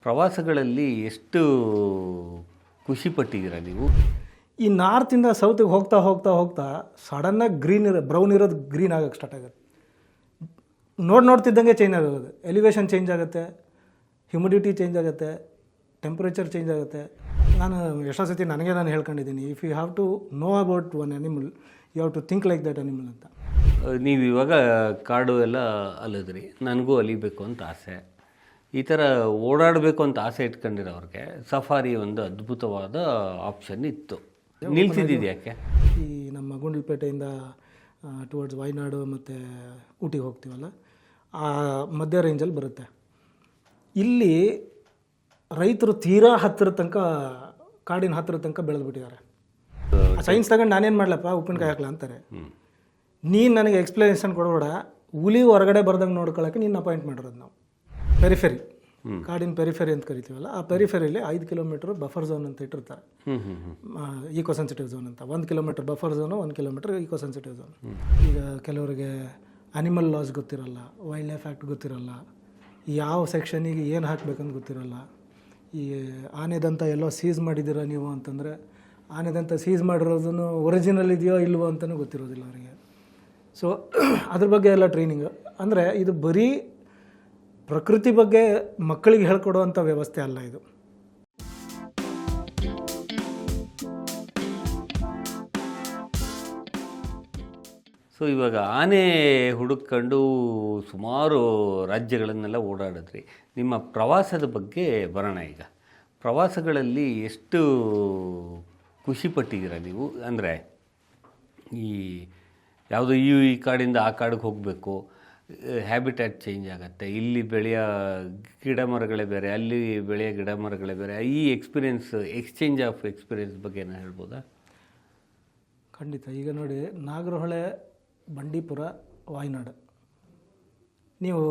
ಪ್ರವಾಸಗಳಲ್ಲಿ ಎಷ್ಟು ಖುಷಿ ಪಟ್ಟಿದ್ದೀರಾ ನೀವು? ಈ ನಾರ್ತಿಂದ ಸೌತಿಗೆ ಹೋಗ್ತಾ ಹೋಗ್ತಾ ಹೋಗ್ತಾ ಸಡನ್ನಾಗಿ ಬ್ರೌನ್ ಇರೋದು ಗ್ರೀನ್ ಆಗೋಕ್ಕೆ ಸ್ಟಾರ್ಟ್ ಆಗುತ್ತೆ. ನೋಡ್ತಿದ್ದಂಗೆ ಚೇಂಜ್ ಆಗೋದು, ಎಲಿವೇಶನ್ ಚೇಂಜ್ ಆಗುತ್ತೆ, ಹ್ಯುಮಿಡಿಟಿ ಚೇಂಜ್ ಆಗುತ್ತೆ, ಟೆಂಪ್ರೇಚರ್ ಚೇಂಜ್ ಆಗುತ್ತೆ. ನಾನು ಎಷ್ಟೋ ಸತಿ ನಾನು ಹೇಳ್ಕೊಂಡಿದ್ದೀನಿ, if you have to know about one animal you have to think like that animal ಅಂತ. ನೀವು ಇವಾಗ ಕಾಡು ಎಲ್ಲ ಅಲಿದ್ರಿ, ನನಗೂ ಅಲಿಬೇಕು ಅಂತ ಆಸೆ. ಈ ಥರ ಓಡಾಡಬೇಕು ಅಂತ ಆಸೆ ಇಟ್ಕೊಂಡಿರೋರಿಗೆ ಸಫಾರಿ ಒಂದು ಅದ್ಭುತವಾದ ಆಪ್ಷನ್ ಇತ್ತು. ನಿಲ್ಸಿದ್ದು ಯಾಕೆ? ಈ ನಮ್ಮ ಗುಂಡ್ಲುಪೇಟೆಯಿಂದ ಟುವರ್ಡ್ಸ್ ವಯನಾಡು ಮತ್ತು ಊಟಿಗೆ ಹೋಗ್ತೀವಲ್ಲ, ಆ ಮಧ್ಯ ರೇಂಜಲ್ಲಿ ಬರುತ್ತೆ. ಇಲ್ಲಿ ರೈತರು ತೀರಾ ಹತ್ತಿರ ತನಕ, ಕಾಡಿನ ಹತ್ತಿರ ತನಕ ಬೆಳೆದ್ಬಿಟ್ಟಿದ್ದಾರೆ. ಸೈನ್ಸ್ ತಗೊಂಡು ನಾನೇನು ಮಾಡ್ಲಪ್ಪ ಉಪ್ಪಿನಕಾಯಿ ಹಾಕ್ಲ ಅಂತಾರೆ. ನೀನು ನನಗೆ ಎಕ್ಸ್ಪ್ಲನೇಷನ್ ಕೊಡಬೇಡ, ಹುಲಿ ಹೊರಗಡೆ ಬರ್ದಂಗೆ ನೋಡ್ಕೊಳ್ಳೋಕೆ ನೀನು ಅಪಾಯಿಂಟ್ ಮಾಡಿರೋದು ನಾವು. ಪೆರಿಫೆರಿ, ಕಾಡಿನ ಪೆರಿಫೆರಿ ಅಂತ ಕರಿತೀವಲ್ಲ, ಆ ಪೆರಿಫೆರಿಲಿ 5 ಕಿಲೋಮೀಟ್ರ್ ಬಫರ್ ಝೋನ್ ಅಂತ ಇಟ್ಟಿರ್ತಾರೆ. ಈಕೋ ಸೆನ್ಸಿಟಿವ್ ಝೋನ್ ಅಂತ. 1 kilometre buffer zone, 1 kilometre eco sensitive zone. ಈಗ ಕೆಲವರಿಗೆ ಅನಿಮಲ್ ಲಾಸ್ ಗೊತ್ತಿರಲ್ಲ, ವೈಲ್ಡ್ ಲೈಫ್ ಆ್ಯಕ್ಟ್ ಗೊತ್ತಿರಲ್ಲ, ಯಾವ ಸೆಕ್ಷನಿಗೆ ಏನು ಹಾಕಬೇಕಂತ ಗೊತ್ತಿರಲ್ಲ. ಈ ಆನೆದಂತ ಎಲ್ಲೋ ಸೀಸ್ ಮಾಡಿದ್ದೀರಾ ನೀವು ಅಂತಂದರೆ, ಆನೆದಂತ ಸೀಸ್ ಮಾಡಿರೋದನ್ನು ಒರಿಜಿನಲ್ ಇದೆಯೋ ಇಲ್ವೋ ಅಂತಲೂ ಗೊತ್ತಿರೋದಿಲ್ಲ ಅವರಿಗೆ. ಸೊ ಅದ್ರ ಬಗ್ಗೆ ಎಲ್ಲ ಟ್ರೈನಿಂಗ್. ಅಂದರೆ ಇದು ಬರೀ ಪ್ರಕೃತಿ ಬಗ್ಗೆ ಮಕ್ಕಳಿಗೆ ಹೇಳ್ಕೊಡುವಂಥ ವ್ಯವಸ್ಥೆ ಅಲ್ಲ ಇದು. ಸೊ ಇವಾಗ ಆನೆ ಹುಡುಕೊಂಡು ಸುಮಾರು ರಾಜ್ಯಗಳನ್ನೆಲ್ಲ ಓಡಾಡಿದ್ರಿ. ನಿಮ್ಮ ಪ್ರವಾಸದ ಬಗ್ಗೆ ಬರೋಣ. ಈಗ ಪ್ರವಾಸಗಳಲ್ಲಿ ಎಷ್ಟು ಖುಷಿ ಪಟ್ಟಿದ್ದೀರಾ ನೀವು? ಅಂದರೆ ಈ ಯಾವುದೋ ಈ ಕಾಡಿಂದ ಆ ಕಾಡಿಗೆ ಹೋಗಬೇಕು, ಹ್ಯಾಬಿಟ್ಯಾಟ್ ಚೇಂಜ್ ಆಗುತ್ತೆ, ಇಲ್ಲಿ ಬೆಳೆಯೋ ಗಿಡ ಮರಗಳೇ ಬೇರೆ, ಅಲ್ಲಿ ಬೆಳೆಯೋ ಗಿಡ ಮರಗಳೇ ಬೇರೆ, ಈ ಎಕ್ಸ್ಚೇಂಜ್ ಆಫ್ ಎಕ್ಸ್ಪೀರಿಯನ್ಸ್ ಬಗ್ಗೆ ಏನು ಹೇಳ್ಬೋದಾ? ಖಂಡಿತ. ಈಗ ನೋಡಿ, ನಾಗರಹೊಳೆ, ಬಂಡೀಪುರ, ವಾಯನಾಡು, ನೀವು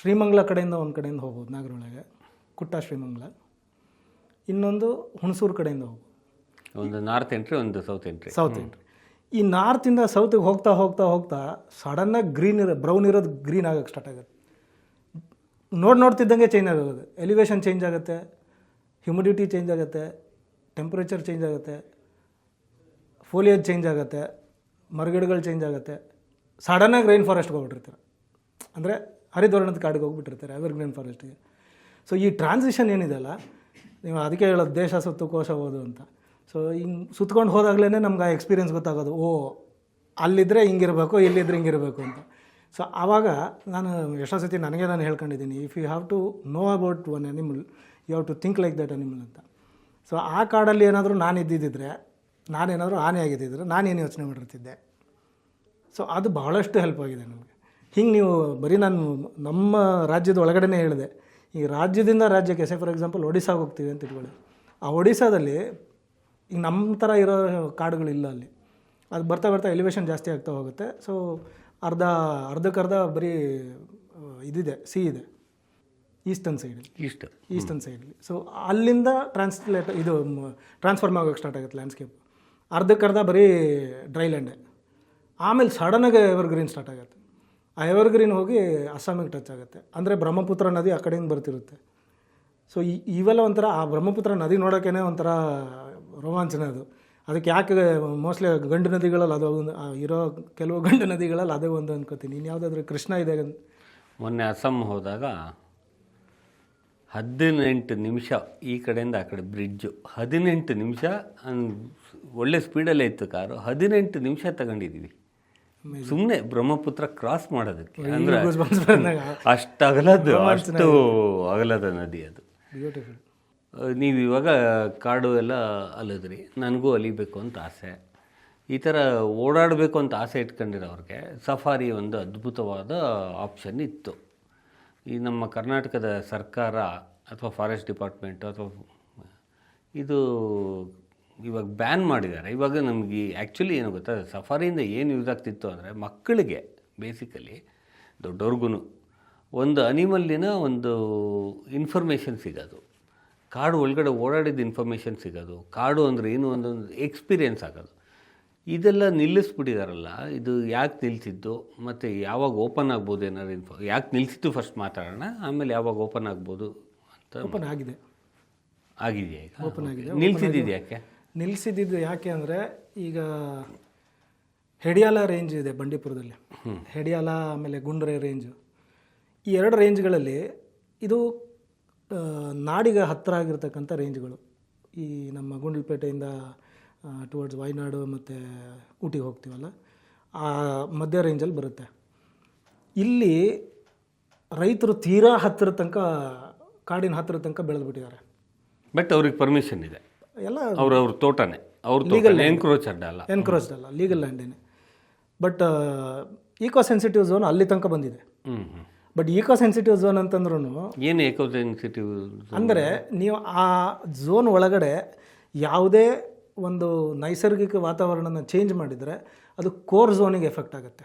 ಶ್ರೀಮಂಗಲ ಕಡೆಯಿಂದ ಒಂದು ಕಡೆಯಿಂದ ಹೋಗ್ಬೋದು ನಾಗರಹೊಳೆಗೆ, ಕುಟ್ಟ ಶ್ರೀಮಂಗಲ. ಇನ್ನೊಂದು ಹುಣಸೂರು ಕಡೆಯಿಂದ ಹೋಗ್ಬೋದು. ಒಂದು ನಾರ್ತ್ ಎಂಟ್ರಿ, ಒಂದು ಸೌತ್ ಎಂಟ್ರಿ. ಈ ನಾರ್ತಿಂದ ಸೌತಿಗೆ ಹೋಗ್ತಾ ಹೋಗ್ತಾ ಹೋಗ್ತಾ ಸಡನ್ನಾಗಿ ಬ್ರೌನ್ ಇರೋದು ಗ್ರೀನ್ ಆಗೋಕ್ಕೆ ಸ್ಟಾರ್ಟ್ ಆಗುತ್ತೆ. ನೋಡ್ತಿದ್ದಂಗೆ ಚೇಂಜ್ ಆಗೋದು, ಎಲಿವೇಶನ್ ಚೇಂಜ್ ಆಗುತ್ತೆ, ಹ್ಯುಮಿಡಿಟಿ ಚೇಂಜ್ ಆಗುತ್ತೆ, ಟೆಂಪ್ರೇಚರ್ ಚೇಂಜ್ ಆಗುತ್ತೆ, ಫೋಲಿಯೇಜ್ ಚೇಂಜ್ ಆಗುತ್ತೆ, ಮರಗಿಡಗಳು ಚೇಂಜ್ ಆಗುತ್ತೆ. ಸಡನ್ನಾಗಿ ರೈನ್ ಫಾರೆಸ್ಟ್ಗೆ ಹೋಗ್ಬಿಟ್ಟಿರ್ತಾರೆ, ಅಂದರೆ ಹರಿದ್ವರ್ಣದ ಕಾಡಿಗೆ ಹೋಗ್ಬಿಟ್ಟಿರ್ತಾರೆ, ಎವರ್ಗ್ರೀನ್ ಫಾರೆಸ್ಟಿಗೆ. ಸೊ ಈ ಟ್ರಾನ್ಸಿಷನ್ ಏನಿದೆಯಲ್ಲ, ನೀವು ಅದಕ್ಕೆ ಹೇಳೋದು ದೇಶ ಸುತ್ತು ಕೋಶ ಓದು ಅಂತ. ಸೊ ಹಿಂಗೆ ಸುತ್ಕೊಂಡು ಹೋದಾಗಲೇ ನಮ್ಗೆ ಆ ಎಕ್ಸ್ಪೀರಿಯೆನ್ಸ್ ಗೊತ್ತಾಗೋದು, ಓ ಅಲ್ಲಿದ್ದರೆ ಹಿಂಗಿರಬೇಕು, ಇಲ್ಲಿದ್ದರೆ ಹಿಂಗಿರಬೇಕು ಅಂತ. ಸೊ ಆವಾಗ ನಾನು ಎಷ್ಟೋ ಸತಿ ನಾನು ಹೇಳ್ಕೊಂಡಿದ್ದೀನಿ, if you have to know about one animal you have to think like that animal ಅಂತ. ಸೊ ಆ ಕಾಡಲ್ಲಿ ಏನಾದರೂ ನಾನೇನಾದರೂ ಆನೆ ಆಗಿದ್ದಿದ್ರೆ ನಾನೇನು ಯೋಚನೆ ಮಾಡಿರ್ತಿದ್ದೆ. ಸೊ ಅದು ಬಹಳಷ್ಟು ಹೆಲ್ಪ್ ಆಗಿದೆ ನಮಗೆ. ಹಿಂಗೆ ನೀವು ಬರೀ ನಾನು ನಮ್ಮ ರಾಜ್ಯದ ಒಳಗಡೆ ಹೇಳಿದೆ. ಈ ರಾಜ್ಯದಿಂದ ರಾಜ್ಯಕ್ಕೆ, ಫಾರ್ ಎಕ್ಸಾಂಪಲ್ ಒಡಿಸ್ಸಾಗೆ ಹೋಗ್ತೀವಿ ಅಂತ ಇಟ್ಕೊಳ್ಳಿ. ಆ ಒಡಿಸ್ಸಾದಲ್ಲಿ ಈಗ ನಮ್ಮ ಥರ ಇರೋ ಕಾಡುಗಳಿಲ್ಲ ಅಲ್ಲಿ. ಅದು ಬರ್ತಾ ಬರ್ತಾ ಎಲಿವೇಶನ್ ಜಾಸ್ತಿ ಆಗ್ತಾ ಹೋಗುತ್ತೆ. ಸೊ ಅರ್ಧಕ್ಕರ್ಧ ಬರೀ ಇದಿದೆ, ಸಿ ಇದೆ ಈಸ್ಟರ್ನ್ ಸೈಡಲ್ಲಿ. ಸೊ ಅಲ್ಲಿಂದ ಟ್ರಾನ್ಸ್ಫಾರ್ಮ್ ಆಗೋಕ್ಕೆ ಸ್ಟಾರ್ಟ್ ಆಗುತ್ತೆ ಲ್ಯಾಂಡ್ಸ್ಕೇಪ್. ಅರ್ಧಕ್ಕರ್ಧ ಬರೀ ಡ್ರೈ ಲ್ಯಾಂಡೆ. ಆಮೇಲೆ ಸಡನ್ನಾಗಿ ಎವರ್ಗ್ರೀನ್ ಸ್ಟಾರ್ಟ್ ಆಗುತ್ತೆ. ಆ ಎವರ್ಗ್ರೀನ್ ಹೋಗಿ ಅಸ್ಸಾಮಿಗೆ ಟಚ್ ಆಗುತ್ತೆ. ಅಂದರೆ ಬ್ರಹ್ಮಪುತ್ರ ನದಿ ಆ ಕಡೆಯಿಂದ ಬರ್ತಿರುತ್ತೆ. ಸೊ ಇವೆಲ್ಲ ಒಂಥರ, ಆ ಬ್ರಹ್ಮಪುತ್ರ ನದಿ ನೋಡೋಕ್ಕೇ ಒಂಥರ ರೋಮಾಂಚನ ಅದು. ಅದಕ್ಕೆ ಯಾಕೆ ಮೋಸ್ಟ್ಲಿ ಗಂಡು ನದಿಗಳಲ್ಲಿ ಅದು ಇರೋ ಕೆಲವು ಗಂಡು ನದಿಗಳಲ್ಲಿ ಅದೇ ಒಂದು ಅನ್ಕೋತೀನಿ. ಇನ್ನು ಯಾವುದಾದ್ರೂ ಕೃಷ್ಣ ಇದೆ. ಮೊನ್ನೆ ಅಸ್ಸಾಂ ಹೋದಾಗ 18 ನಿಮಿಷ ಈ ಕಡೆಯಿಂದ ಆ ಕಡೆ ಬ್ರಿಡ್ಜು, 18 ನಿಮಿಷ ಒಳ್ಳೆ ಸ್ಪೀಡಲ್ಲೇ ಇತ್ತು ಕಾರು, 18 ನಿಮಿಷ ತಗೊಂಡಿದ್ದೀವಿ ಸುಮ್ಮನೆ ಬ್ರಹ್ಮಪುತ್ರ ಕ್ರಾಸ್ ಮಾಡೋದಕ್ಕೆ. ಅಂದರೆ ಅಷ್ಟು ಅಗಲದ ನದಿ ಅದು. ಬ್ಯೂಟಿಫುಲ್. ನೀವು ಇವಾಗ ಕಾಡು ಎಲ್ಲ ಅಲಿದ್ರಿ, ನನಗೂ ಅಲಿಬೇಕು ಅಂತ ಆಸೆ. ಈ ಥರ ಓಡಾಡಬೇಕು ಅಂತ ಆಸೆ ಇಟ್ಕೊಂಡಿರೋರಿಗೆ ಸಫಾರಿ ಒಂದು ಅದ್ಭುತವಾದ ಆಪ್ಷನ್ ಇತ್ತು. ಈ ನಮ್ಮ ಕರ್ನಾಟಕದ ಸರ್ಕಾರ ಅಥವಾ ಫಾರೆಸ್ಟ್ ಡಿಪಾರ್ಟ್ಮೆಂಟು ಅಥವಾ ಇದು ಇವಾಗ ಬ್ಯಾನ್ ಮಾಡಿದ್ದಾರೆ. ಇವಾಗ ನಮಗೆ ಆ್ಯಕ್ಚುಲಿ ಏನು ಗೊತ್ತಾ, ಸಫಾರಿಯಿಂದ ಏನು ಯೂಸ್ ಆಗ್ತಿತ್ತು ಅಂದರೆ, ಮಕ್ಕಳಿಗೆ ಬೇಸಿಕಲಿ, ದೊಡ್ಡವ್ರಿಗೂ ಒಂದು ಅನಿಮಲ್ಲಿನ ಒಂದು ಇನ್ಫಾರ್ಮೇಷನ್ ಸಿಗೋದು, ಕಾಡು ಒಳಗಡೆ ಓಡಾಡಿದ ಇನ್ಫಾರ್ಮೇಷನ್ ಸಿಗೋದು, ಕಾಡು ಅಂದರೆ ಏನು ಒಂದೊಂದು ಎಕ್ಸ್ಪೀರಿಯೆನ್ಸ್ ಆಗೋದು. ಇದೆಲ್ಲ ನಿಲ್ಲಿಸ್ಬಿಟ್ಟಿದಾರಲ್ಲ, ಇದು ಯಾಕೆ ನಿಲ್ಸಿದ್ದು ಮತ್ತು ಯಾವಾಗ ಓಪನ್ ಆಗ್ಬೋದು ಏನಾದ್ರು ಯಾಕೆ ನಿಲ್ಸಿದ್ದು ಫಸ್ಟ್ ಮಾತಾಡೋಣ, ಆಮೇಲೆ ಯಾವಾಗ ಓಪನ್ ಆಗ್ಬೋದು ಅಂತ. ಓಪನ್ ಆಗಿದೆ, ಆಗಿದೆಯಾ ಈಗ? ಓಪನ್ ಆಗಿದೆ. ನಿಲ್ಸಿದ್ದು ಯಾಕೆ? ನಿಲ್ಲಿಸಿದ್ದು ಯಾಕೆ ಅಂದರೆ, ಈಗ ಹೆಡಿಯಾಲ ರೇಂಜ್ ಇದೆ ಬಂಡೀಪುರದಲ್ಲಿ, ಹೆಡಿಯಾಲ ಆಮೇಲೆ ಗುಂಡ್ರೆ ರೇಂಜು. ಈ ಎರಡು ರೇಂಜ್ಗಳಲ್ಲಿ ಇದು ನಾಡಿಗೆ ಹತ್ತಿರ ಆಗಿರ್ತಕ್ಕಂಥ ರೇಂಜ್ಗಳು. ಈ ನಮ್ಮ ಗುಂಡ್ಲುಪೇಟೆಯಿಂದ ಟುವರ್ಡ್ಸ್ ವಯನಾಡು ಮತ್ತು ಊಟಿಗೆ ಹೋಗ್ತೀವಲ್ಲ, ಆ ಮಧ್ಯ ರೇಂಜಲ್ಲಿ ಬರುತ್ತೆ. ಇಲ್ಲಿ ರೈತರು ತೀರಾ ಹತ್ತಿರ ತನಕ, ಕಾಡಿನ ಹತ್ತಿರ ತನಕ ಬೆಳೆದ್ಬಿಟ್ಟಿದ್ದಾರೆ. ಬಟ್ ಅವ್ರಿಗೆ ಪರ್ಮಿಷನ್ ಇದೆ, ಎಲ್ಲ ಅವ್ರ ತೋಟನೇ, ಅವ್ರ ಲೀಗಲ್ ಎನ್ಕ್ರೋಚ್ಡ್ ಅಲ್ಲ, ಎನ್ಕ್ರೋಚ್ಡ್ ಅಲ್ಲ, ಲೀಗಲ್ ಲ್ಯಾಂಡೇನೆ. ಬಟ್ ಈಕೋ ಸೆನ್ಸಿಟಿವ್ ಝೋನ್ ಅಲ್ಲಿ ತನಕ ಬಂದಿದೆ. ಬಟ್ ಈಕೋ ಸೆನ್ಸಿಟಿವ್ ಝೋನ್ ಅಂತಂದ್ರೂ ಏನು ಏಕೋ ಸೆನ್ಸಿಟಿವ್ ಅಂದರೆ, ನೀವು ಆ ಝೋನ್ ಒಳಗಡೆ ಯಾವುದೇ ಒಂದು ನೈಸರ್ಗಿಕ ವಾತಾವರಣನ ಚೇಂಜ್ ಮಾಡಿದರೆ ಅದು ಕೋರ್ ಝೋನಿಗೆ ಎಫೆಕ್ಟ್ ಆಗುತ್ತೆ,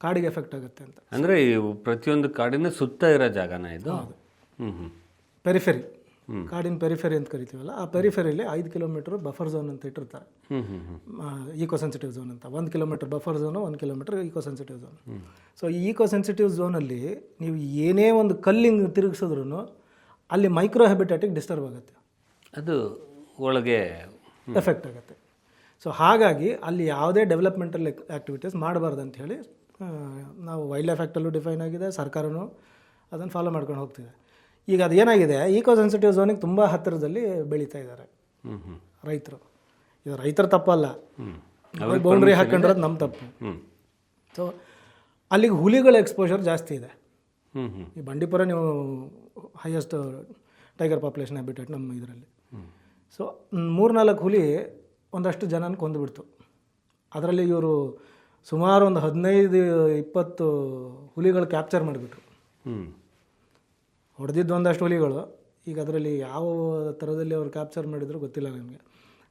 ಕಾಡಿಗೆ ಎಫೆಕ್ಟ್ ಆಗುತ್ತೆ ಅಂತ. ಅಂದರೆ ಪ್ರತಿಯೊಂದು ಕಾಡಿನ ಸುತ್ತ ಇರೋ ಜಾಗನ ಇದು? ಪೆರಿಫೆರಿ, ಕಾಡಿನ ಪೆರಿಫೆರಿ ಅಂತ ಕರಿತೀವಲ್ಲ, ಆ ಪೆರಿಫೆರಿಲಿ 5 ಕಿಲೋಮೀಟರ್ ಬಫರ್ ಝೋನ್ ಅಂತ ಇಟ್ಟಿರ್ತಾರೆ, ಈಕೋ ಸೆನ್ಸಿಟಿವ್ ಝೋನ್ ಅಂತ. 1 kilometre buffer zone, 1 kilometre eco sensitive zone. So ಈ ಈಕೋ ಸೆನ್ಸಿಟಿವ್ ಝೋನಲ್ಲಿ ನೀವು ಏನೇ ಒಂದು ಕಲ್ಲಿಂಗ್ ತಿರುಗಿಸಿದ್ರೂ ಅಲ್ಲಿ ಮೈಕ್ರೋ ಹ್ಯಾಬಿಟ್ಯಾಟಿಗೆ ಡಿಸ್ಟರ್ಬ್ ಆಗುತ್ತೆ, ಅದು ಒಳಗೆ ಎಫೆಕ್ಟ್ ಆಗುತ್ತೆ. ಸೊ ಹಾಗಾಗಿ ಅಲ್ಲಿ ಯಾವುದೇ ಡೆವಲಪ್ಮೆಂಟಲ್ ಆ್ಯಕ್ಟಿವಿಟೀಸ್ ಮಾಡಬಾರ್ದು ಅಂತ ಹೇಳಿ ನಾವು ವೈಲ್ಡ್ ಲೈಫ್ ಆ್ಯಕ್ಟಲ್ಲೂ ಡಿಫೈನ್ ಆಗಿದೆ, ಸರ್ಕಾರನೂ ಅದನ್ನು ಫಾಲೋ ಮಾಡ್ಕೊಂಡು ಹೋಗ್ತಿದೆ. ಈಗ ಅದೇನಾಗಿದೆ, ಈಕೋ ಸೆನ್ಸಿಟಿವ್ ಝೋನಿಗೆ ತುಂಬ ಹತ್ತಿರದಲ್ಲಿ ಬೆಳೀತಾ ಇದ್ದಾರೆ ರೈತರು. ಇದು ರೈತರ ತಪ್ಪಲ್ಲ, ಬೌಂಡ್ರಿ ಹಾಕೊಂಡಿರೋದು ನಮ್ಮ ತಪ್ಪು. ಸೊ ಅಲ್ಲಿಗೆ ಹುಲಿಗಳ ಎಕ್ಸ್ಪೋಜರ್ ಜಾಸ್ತಿ ಇದೆ. ಈ ಬಂಡೀಪುರ ನೀವು ಹೈಯೆಸ್ಟ್ ಟೈಗರ್ ಪಾಪ್ಯುಲೇಷನ್ ಹ್ಯಾಬಿಟೇಟ್ ನಮ್ಮ ಇದರಲ್ಲಿ. ಸೊ 3-4 ಹುಲಿ ಒಂದಷ್ಟು ಜನನ ಕೊಂದುಬಿಡ್ತು. ಅದರಲ್ಲಿ ಇವರು ಸುಮಾರು ಒಂದು 15-20 ಹುಲಿಗಳು ಕ್ಯಾಪ್ಚರ್ ಮಾಡಿಬಿಟ್ರು. ಹೊಡೆದಿದ್ದು ಒಂದಷ್ಟು ಹುಲಿಗಳು. ಈಗ ಅದರಲ್ಲಿ ಯಾವ ಥರದಲ್ಲಿ ಅವ್ರು ಕ್ಯಾಪ್ಚರ್ ಮಾಡಿದ್ರು ಗೊತ್ತಿಲ್ಲ ನನಗೆ.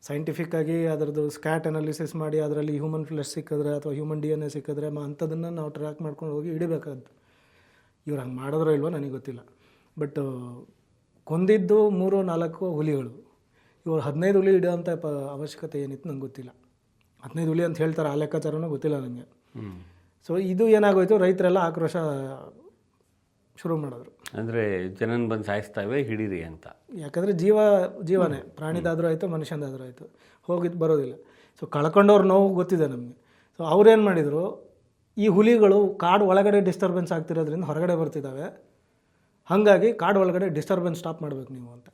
ಸೈಂಟಿಫಿಕ್ಕಾಗಿ ಅದರದ್ದು ಸ್ಕ್ಯಾಟ್ ಅನಾಲಿಸಿಸ್ ಮಾಡಿ ಅದರಲ್ಲಿ ಹ್ಯೂಮನ್ ಫ್ಲೆಶ್ ಸಿಕ್ಕಿದ್ರೆ ಅಥವಾ ಹ್ಯೂಮನ್ DNA ಸಿಕ್ಕಿದ್ರೆ ಅಂಥದನ್ನು ನಾವು ಟ್ರ್ಯಾಕ್ ಮಾಡ್ಕೊಂಡು ಹೋಗಿ ಹಿಡಿಬೇಕಾದ್ದು. ಇವ್ರು ಹಂಗೆ ಮಾಡಿದ್ರೋ ಇಲ್ವೋ ನನಗೆ ಗೊತ್ತಿಲ್ಲ. ಬಟ್ ಕೊಂದಿದ್ದು 3-4 ಹುಲಿಗಳು. ಇವರು 15 ಹುಲಿ ಹಿಡಿಯೋಂಥ ಅವಶ್ಯಕತೆ ಏನಿತ್ತು ನಂಗೆ ಗೊತ್ತಿಲ್ಲ. 15 ಹುಲಿ ಅಂತ ಹೇಳ್ತಾರೆ, ಆ ಲೆಕ್ಕಾಚಾರನೂ ಗೊತ್ತಿಲ್ಲ ನನಗೆ. ಸೊ ಇದು ಏನಾಗೋಯ್ತು, ರೈತರೆಲ್ಲ ಆಕ್ರೋಶ ಶುರು ಮಾಡಿದ್ರು. ಅಂದರೆ ಜನನ ಬಂದು ಸಾಯಿಸ್ತಾವೆ, ಹಿಡೀರಿ ಅಂತ. ಯಾಕಂದರೆ ಜೀವನೇ, ಪ್ರಾಣಿದಾದರೂ ಆಯಿತು, ಮನುಷ್ಯಂದಾದರೂ ಆಯಿತು, ಹೋಗಿದ್ದು ಬರೋದಿಲ್ಲ. ಸೊ ಕಳ್ಕೊಂಡವ್ರ ನೋವು ಗೊತ್ತಿದೆ ನಮಗೆ. ಸೊ ಅವ್ರೇನು ಮಾಡಿದರು, ಈ ಹುಲಿಗಳು ಕಾಡು ಒಳಗಡೆ ಡಿಸ್ಟರ್ಬೆನ್ಸ್ ಆಗ್ತಿರೋದ್ರಿಂದ ಹೊರಗಡೆ ಬರ್ತಿದ್ದಾವೆ, ಹಾಗಾಗಿ ಕಾಡು ಒಳಗಡೆ ಡಿಸ್ಟರ್ಬೆನ್ಸ್ ಸ್ಟಾಪ್ ಮಾಡಬೇಕು ನೀವು ಅಂತ.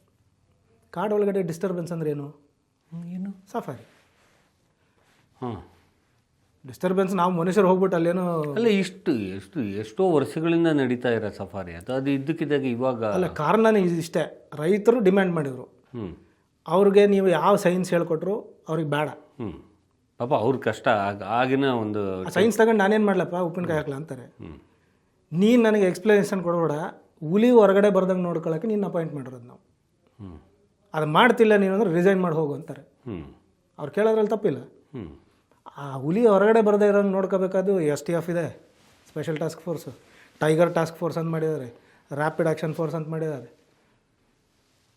ಕಾಡು ಒಳಗಡೆ ಡಿಸ್ಟರ್ಬೆನ್ಸ್ ಅಂದ್ರೆ ಏನು? ಸಫಾರಿ. ಡಿಸ್ಟರ್ಬೆನ್ಸ್ ನಾವು ಮನುಷ್ಯರು ಹೋಗ್ಬಿಟ್ಟು ಅಲ್ಲೇನೋ ಅಲ್ಲ, ಎಷ್ಟೋ ವರ್ಷಗಳಿಂದ ನಡೀತಾ ಇರೋ ಸಫಾರಿ ಅದು ಇದ್ದಕ್ಕಿದ್ದಾಗ ಇವಾಗ ಅಲ್ಲ. ಕಾರಣನೇ ಇಷ್ಟೇ, ರೈತರು ಡಿಮ್ಯಾಂಡ್ ಮಾಡಿದರು. ಅವ್ರಿಗೆ ನೀವು ಯಾವ ಸೈನ್ಸ್ ಹೇಳ್ಕೊಟ್ರು ಅವ್ರಿಗೆ ಬೇಡ. ಪಾಪ ಅವ್ರ ಕಷ್ಟ ಆಗಿನ ಒಂದು ಸೈನ್ಸ್ ತಗೊಂಡು ನಾನೇನು ಮಾಡ್ಲಪ್ಪ, ಉಪ್ಪಿನಕಾಯಿ ಹಾಕ್ಲಾ ಅಂತಾರೆ. ನೀನು ನನಗೆ ಎಕ್ಸ್ಪ್ಲನೇಷನ್ ಕೊಡಬೇಡ, ಹುಲಿ ಹೊರಗಡೆ ಬರ್ದಂಗೆ ನೋಡ್ಕೊಳ್ಳೋಕೆ ನೀನು ಅಪಾಯಿಂಟ್ ಮಾಡಿರೋದು ನಾವು. ಅದು ಮಾಡ್ತಿಲ್ಲ ನೀನು ಅಂದ್ರೆ ರಿಸೈನ್ ಮಾಡಿ ಹೋಗು ಅಂತಾರೆ. ಅವ್ರು ಕೇಳೋದ್ರಲ್ಲಿ ತಪ್ಪಿಲ್ಲ. ಆ ಹುಲಿ ಹೊರಗಡೆ ಬರದೇ ಇರೋಂಗೆ ನೋಡ್ಕೋಬೇಕಾದ್ರು STF ಇದೆ, special task force, tiger task force ಅಂತ ಮಾಡಿದ್ದಾರೆ, ರ್ಯಾಪಿಡ್ ಆ್ಯಕ್ಷನ್ ಫೋರ್ಸ್ ಅಂತ ಮಾಡಿದ್ದಾರೆ.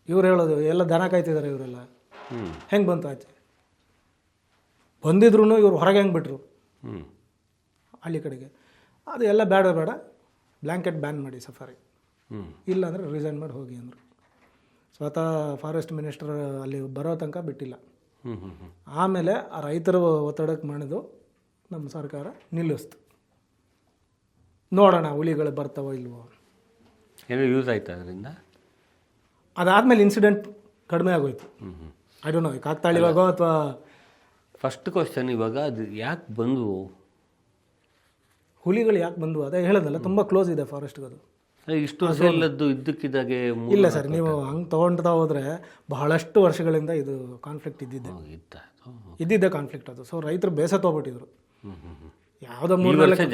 ಇವ್ರು ಹೇಳೋದು ಎಲ್ಲ ದನ ಕಾಯ್ತಿದ್ದಾರೆ ಇವರೆಲ್ಲ. ಹೆಂಗೆ ಬಂತು ಆಚೆ? ಬಂದಿದ್ರು ಇವ್ರು ಹೊರಗೆ ಹೆಂಗೆ ಬಿಟ್ರು ಹಳ್ಳಿ ಕಡೆಗೆ? ಅದು ಎಲ್ಲ ಬೇಡ ಬ್ಲ್ಯಾಂಕೆಟ್ ಬ್ಯಾನ್ ಮಾಡಿ ಸಫಾರಿ, ಇಲ್ಲ ಅಂದರೆ ರಿಸೈನ್ ಮಾಡಿ ಹೋಗಿ ಅಂದರು. ಸ್ವತಃ ಫಾರೆಸ್ಟ್ ಮಿನಿಸ್ಟರ್ ಅಲ್ಲಿ ಬರೋ ತನಕ ಬಿಟ್ಟಿಲ್ಲ. ಆಮೇಲೆ ಆ ರೈತರು ಒತ್ತಡಕ್ಕೆ ಮಾಡಿದ್ದು ನಮ್ಮ ಸರ್ಕಾರ ನಿಲ್ಲಿಸ್ತು. ನೋಡೋಣ ಹುಲಿಗಳು ಬರ್ತಾವೋ ಇಲ್ವೋ. ಏನೋ ಯೂಸ್ ಆಯ್ತು ಅದರಿಂದ. ಅದಾದಮೇಲೆ ಇನ್ಸಿಡೆಂಟ್ ಕಡಿಮೆ ಆಗೋಯ್ತು. ಐ ಡೋಂಟ್ ನೋ, ಕಾಕ್ತಾಳಿವಾಗೋ ಅಥವಾ. ಫಸ್ಟ್ ಕ್ವಶನ್ ಇವಾಗ ಅದು ಯಾಕೆ ಬಂದವು ಹುಲಿಗಳು ಯಾಕೆ ಬಂದವು? ಅದೇ ಹೇಳೋದಲ್ಲ, ತುಂಬ ಕ್ಲೋಸ್ ಇದೆ ಫಾರೆಸ್ಟ್ಗೆ ಅದು. ಇಷ್ಟು ವರ್ಷ ಎಲ್ಲದ್ದು ಇದ್ದಕ್ಕಿದ್ದಾಗೆ ಇಲ್ಲ ಸರ್, ನೀವು ಹಂಗೆ ತೊಗೊಳ್ತಾ ಹೋದರೆ ಬಹಳಷ್ಟು ವರ್ಷಗಳಿಂದ ಇದು ಕಾನ್ಫ್ಲಿಕ್ಟ್ ಇದ್ದಿದ್ದೆ ಕಾನ್ಫ್ಲಿಕ್ಟ್ ಅದು. ಸೊ ರೈತರು ಬೇಸತ್ತೋಗ್ಬಿಟ್ಟಿದ್ರು. ಯಾವುದೋ 3 ವರ್ಷ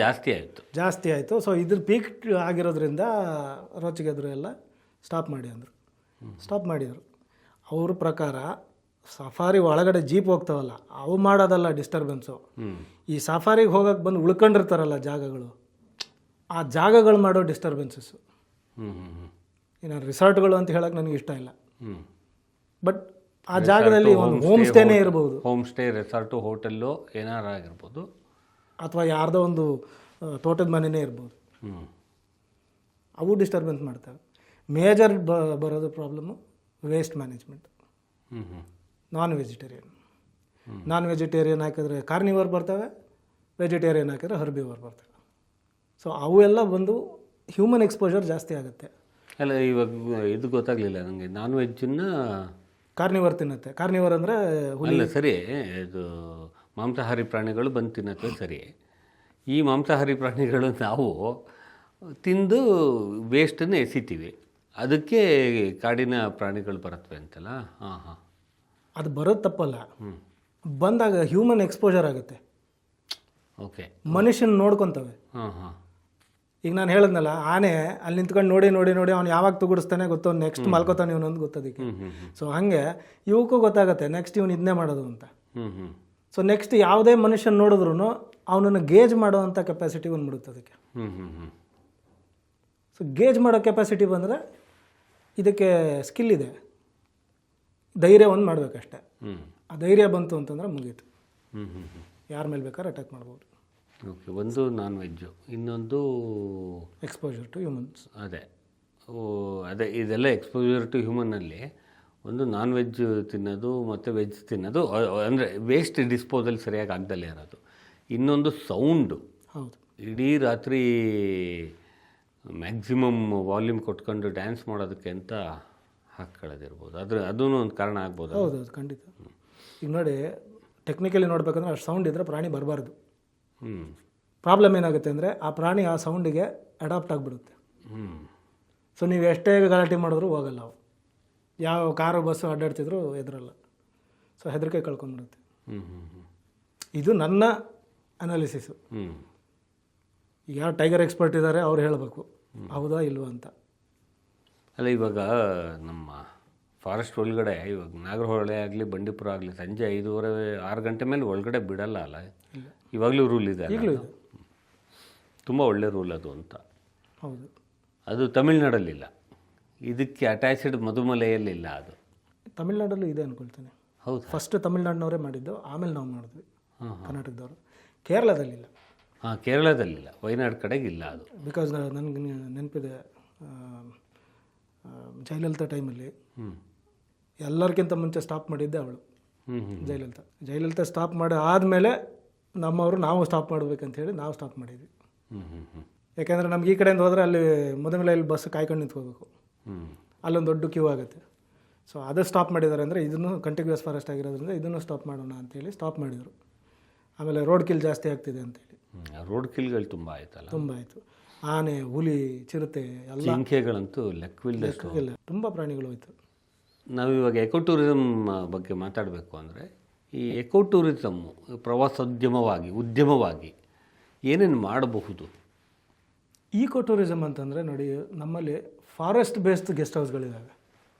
ಜಾಸ್ತಿ ಆಯಿತು. ಸೊ ಇದ್ರ ಪೀಕ್ ಆಗಿರೋದ್ರಿಂದ ರೋಚಿಗೆದ್ರು ಎಲ್ಲ ಸ್ಟಾಪ್ ಮಾಡಿದರು. ಅವ್ರ ಪ್ರಕಾರ ಸಫಾರಿ ಒಳಗಡೆ ಜೀಪ್ ಹೋಗ್ತಾವಲ್ಲ, ಅವು ಮಾಡೋದಲ್ಲ ಡಿಸ್ಟರ್ಬೆನ್ಸು. ಈ ಸಫಾರಿಗೆ ಹೋಗಕ್ಕೆ ಬಂದು ಉಳ್ಕೊಂಡಿರ್ತಾರಲ್ಲ ಜಾಗಗಳು, ಆ ಜಾಗಗಳು ಮಾಡೋ ಡಿಸ್ಟರ್ಬೆನ್ಸಸ್ಸು. ಇನ್ನು ರಿಸಾರ್ಟ್ಗಳು ಅಂತ ಹೇಳೋಕ್ಕೆ ನನಗೆ ಇಷ್ಟ ಇಲ್ಲ. ಬಟ್ ಆ ಜಾಗದಲ್ಲಿ ಒಂದು ಹೋಮ್ ಸ್ಟೇನೇ ಇರ್ಬೋದು, ಹೋಮ್ ಸ್ಟೇ, ರೆಸಾರ್ಟು, ಹೋಟೆಲ್ಲು ಏನಾರು ಆಗಿರ್ಬೋದು, ಅಥವಾ ಯಾರ್ದೋ ಒಂದು ತೋಟದ ಮನೆಯೇ ಇರ್ಬೋದು. ಹ್ಞೂ ಅವು ಡಿಸ್ಟರ್ಬೆನ್ಸ್ ಮಾಡ್ತವೆ. ಮೇಜರ್ ಬರೋದು ಪ್ರಾಬ್ಲಮ್ಮು ವೇಸ್ಟ್ ಮ್ಯಾನೇಜ್ಮೆಂಟ್. ಹ್ಞೂ ಹ್ಞೂ ನಾನ್ ವೆಜಿಟೇರಿಯನ್ ಹಾಕಿದ್ರೆ ಕಾರ್ನಿವರ್ ಬರ್ತವೆ, ವೆಜಿಟೇರಿಯನ್ ಹಾಕಿದ್ರೆ ಹರ್ಬಿವರ್ ಬರ್ತವೆ. ಸೊ ಅವೆಲ್ಲ ಬಂದು ಹ್ಯೂಮನ್ ಎಕ್ಸ್ಪೋಜರ್ ಜಾಸ್ತಿ ಆಗುತ್ತೆ. ಅಲ್ಲ, ಇವಾಗ ಇದು ಗೊತ್ತಾಗಲಿಲ್ಲ ನನಗೆ. ನಾನ್ ವೆಜ್ಜನ್ನು ಕಾರ್ನಿವರ್ ತಿನ್ನುತ್ತೆ. ಕಾರ್ನಿವರ್ ಅಂದರೆ ಅಲ್ಲ, ಸರಿ, ಇದು ಮಾಂಸಾಹಾರಿ ಪ್ರಾಣಿಗಳು ಬಂದು ತಿನ್ನತ್ತೆ, ಸರಿ. ಈ ಮಾಂಸಾಹಾರಿ ಪ್ರಾಣಿಗಳು ನಾವು ತಿಂದು ವೇಸ್ಟನ್ನು ಎಸಿತೀವಿ, ಅದಕ್ಕೆ ಕಾಡಿನ ಪ್ರಾಣಿಗಳು ಬರುತ್ತವೆ ಅಂತಲ್ಲ. ಹಾಂ ಹಾಂ, ಅದು ಬರೋದು ತಪ್ಪಲ್ಲ, ಬಂದಾಗ ಹ್ಯೂಮನ್ ಎಕ್ಸ್ಪೋಜರ್ ಆಗುತ್ತೆ. ಓಕೆ, ಮನುಷ್ಯನ ನೋಡ್ಕೊತವೆ. ಹಾಂ ಹಾಂ. ಈಗ ನಾನು ಹೇಳಿದ್ನಲ್ಲ, ಆನೆ ಅಲ್ಲಿ ನಿಂತ್ಕೊಂಡು ನೋಡಿ ನೋಡಿ ನೋಡಿ ಅವ್ನು ಯಾವಾಗ ತುಗುಡಿಸ್ತಾನೆ ಗೊತ್ತು, ನೆಕ್ಸ್ಟ್ ಮಲ್ಕೋತಾನೆ ಇವನೊಂದು ಗೊತ್ತದಕ್ಕೆ. ಸೊ ಹಾಗೆ ಇವಕ್ಕೂ ಗೊತ್ತಾಗುತ್ತೆ ನೆಕ್ಸ್ಟ್ ಇವನು ಇದನ್ನೇ ಮಾಡೋದು ಅಂತ. ಸೊ ನೆಕ್ಸ್ಟ್ ಯಾವುದೇ ಮನುಷ್ಯನ ನೋಡಿದ್ರು ಅವನನ್ನು ಗೇಜ್ ಮಾಡೋವಂಥ ಕೆಪಾಸಿಟಿ ಬಂದ್ಬಿಡುತ್ತೆ ಅದಕ್ಕೆ. ಸೊ ಗೇಜ್ ಮಾಡೋ ಕೆಪಾಸಿಟಿ ಬಂದರೆ ಇದಕ್ಕೆ ಸ್ಕಿಲ್ ಇದೆ, ಧೈರ್ಯ ಒಂದು ಮಾಡಬೇಕಷ್ಟೆ. ಆ ಧೈರ್ಯ ಬಂತು ಅಂತಂದ್ರೆ ಮುಗೀತು, ಯಾರ ಮೇಲೆ ಬೇಕಾದ್ರೆ ಅಟ್ಯಾಕ್ ಮಾಡ್ಬೋದು. ಓಕೆ, ಒಂದು ನಾನ್ ವೆಜ್ಜು, ಇನ್ನೊಂದು ಎಕ್ಸ್ಪೋಜರ್ ಟು ಹ್ಯೂಮನ್ಸ್. ಅದೇ ಇದೆಲ್ಲ ಎಕ್ಸ್ಪೋಜರ್ ಟು ಹ್ಯೂಮನ್ನಲ್ಲಿ ಒಂದು ನಾನ್ ವೆಜ್ ತಿನ್ನೋದು ಮತ್ತು ವೆಜ್ ತಿನ್ನೋದು, ಅಂದರೆ ವೇಸ್ಟ್ ಡಿಸ್ಪೋಸಲ್ ಸರಿಯಾಗಿ ಆಗ್ದಲ್ಲೇ ಇರೋದು. ಇನ್ನೊಂದು ಸೌಂಡು. ಹೌದು, ಇಡೀ ರಾತ್ರಿ ಮ್ಯಾಕ್ಸಿಮಮ್ ವಾಲ್ಯೂಮ್ ಕೊಟ್ಕೊಂಡು ಡ್ಯಾನ್ಸ್ ಮಾಡೋದಕ್ಕೆ ಅಂತ ಹಾಕ್ಕೊಳ್ಳೋದಿರ್ಬೋದು, ಅದೂ ಒಂದು ಕಾರಣ ಆಗ್ಬೋದು. ಹೌದು, ಖಂಡಿತ. ಈಗ ನೋಡಿ, ಟೆಕ್ನಿಕಲಿ ನೋಡ್ಬೇಕಂದ್ರೆ ಅಷ್ಟು ಸೌಂಡ್ ಇದ್ದರೆ ಪ್ರಾಣಿ ಬರಬಾರ್ದು. ಪ್ರಾಬ್ಲಮ್ ಏನಾಗುತ್ತೆ ಅಂದರೆ ಆ ಪ್ರಾಣಿ ಆ ಸೌಂಡಿಗೆ ಅಡಾಪ್ಟ್ ಆಗಿಬಿಡುತ್ತೆ. ಸೊ ನೀವು ಎಷ್ಟೇ ಗಲಾಟೆ ಮಾಡಿದ್ರು ಹೋಗಲ್ಲ ಅವು. ಯಾವ ಕಾರು ಬಸ್ಸು ಅಡ್ಡಾಡ್ತಿದ್ರು ಎದುರಲ್ಲ. ಸೊ ಹೆದರಿಕೆ ಕಳ್ಕೊಂಡ್ಬಿಡುತ್ತೆ. ಇದು ನನ್ನ ಅನಾಲಿಸಿಸು. ಈಗ ಯಾರು ಟೈಗರ್ ಎಕ್ಸ್ಪರ್ಟ್ ಇದ್ದಾರೆ ಅವ್ರು ಹೇಳಬೇಕು ಹೌದಾ ಇಲ್ವಾ ಅಂತ. ಅಲ್ಲ, ಇವಾಗ ನಮ್ಮ ಫಾರೆಸ್ಟ್ ಒಳಗಡೆ, ಇವಾಗ ನಾಗರಹೊಳೆ ಆಗಲಿ ಬಂಡೀಪುರ ಆಗಲಿ ಸಂಜೆ 5:30-6 ಗಂಟೆ ಮೇಲೆ ಒಳಗಡೆ ಬಿಡಲ್ಲ ಅಲ್ಲ, ಇವಾಗಲೂ ರೂಲ್ ಇದೆ. ಈಗಲೂ ಇದೆ, ತುಂಬ ಒಳ್ಳೆ ರೂಲ್ ಅದು ಅಂತ. ಹೌದು, ಅದು ತಮಿಳ್ನಾಡಲ್ಲಿಲ್ಲ, ಇದಕ್ಕೆ ಅಟ್ಯಾಚ್ಡ್ ಮಧುಮಲೆಯಲ್ಲಿಲ್ಲ. ಅದು ತಮಿಳ್ನಾಡಲ್ಲೂ ಇದೆ ಅನ್ಕೊಳ್ತೇನೆ. ಹೌದು, ಫಸ್ಟ್ ತಮಿಳ್ನಾಡಿನವರೇ ಮಾಡಿದ್ದು, ಆಮೇಲೆ ನಾವು ಮಾಡಿದ್ವಿ ಕರ್ನಾಟಕದವರು. ಕೇರಳದಲ್ಲಿಲ್ಲ. ಹಾಂ, ಕೇರಳದಲ್ಲಿಲ್ಲ, ವಯನಾಡ್ ಕಡೆಗಿಲ್ಲ ಅದು. ಬಿಕಾಸ್ ನನಗೆ ನೆನಪಿದೆ, ಜಯಲಲಿತಾ ಟೈಮಲ್ಲಿ ಎಲ್ಲರಿಗಿಂತ ಮುಂಚೆ ಸ್ಟಾಪ್ ಮಾಡಿದ್ದೆ ಅವಳು, ಜಯಲಲಿತಾ ಸ್ಟಾಪ್ ಮಾಡಿ ಆದಮೇಲೆ ನಮ್ಮವರು ನಾವು ಸ್ಟಾಪ್ ಮಾಡ್ಬೇಕಂತ ಹೇಳಿ ನಾವು ಸ್ಟಾಪ್ ಮಾಡಿದ್ವಿ. ಯಾಕೆಂದರೆ ನಮ್ಗೆ ಈ ಕಡೆಯಿಂದ ಹೋದರೆ ಅಲ್ಲಿ ಮಧುಮಲೆಯಲ್ಲಿ ಬಸ್ ಕಾಯ್ಕೊಂಡು ನಿಂತ್ಕೋಬೇಕು, ಅಲ್ಲೊಂದು ದೊಡ್ಡ ಕ್ಯೂ ಆಗುತ್ತೆ. ಸೊ ಅದು ಸ್ಟಾಪ್ ಮಾಡಿದ್ದಾರೆ. ಅಂದರೆ ಇದನ್ನು ಕಂಟಿನ್ಯೂಸ್ ಫಾರೆಸ್ಟ್ ಆಗಿರೋದ್ರಿಂದ ಇದನ್ನು ಸ್ಟಾಪ್ ಮಾಡೋಣ ಅಂತೇಳಿ ಸ್ಟಾಪ್ ಮಾಡಿದರು. ಆಮೇಲೆ ರೋಡ್ ಕಿಲ್ ಜಾಸ್ತಿ ಆಗ್ತಿದೆ ಅಂತೇಳಿ ರೋಡ್ ಕಿಲ್ಗಳು ತುಂಬ ಆಯ್ತಲ್ಲ, ತುಂಬ ಆಯಿತು. ಆನೆ, ಹುಲಿ, ಚಿರತೆ ಎಲ್ಲ, ಸಂಖ್ಯೆಗಳಂತೂ ಲೆಕ್ಕವಿಲ್ಲದಷ್ಟು ತುಂಬ ಪ್ರಾಣಿಗಳು ಹೋಯ್ತು. ನಾವಿವಾಗ ಎಕೋ ಟೂರಿಸಮ್ ಬಗ್ಗೆ ಮಾತಾಡಬೇಕು ಅಂದರೆ, ಈ ಎಕೋ ಟೂರಿಸಮ್ಮು ಉದ್ಯಮವಾಗಿ ಏನೇನು ಮಾಡಬಹುದು? ಈಕೋ ಟೂರಿಸಮ್ ಅಂತಂದರೆ ನೋಡಿ, ನಮ್ಮಲ್ಲಿ ಫಾರೆಸ್ಟ್ ಬೇಸ್ಡ್ ಗೆಸ್ಟ್ ಹೌಸ್ಗಳಿದ್ದಾವೆ.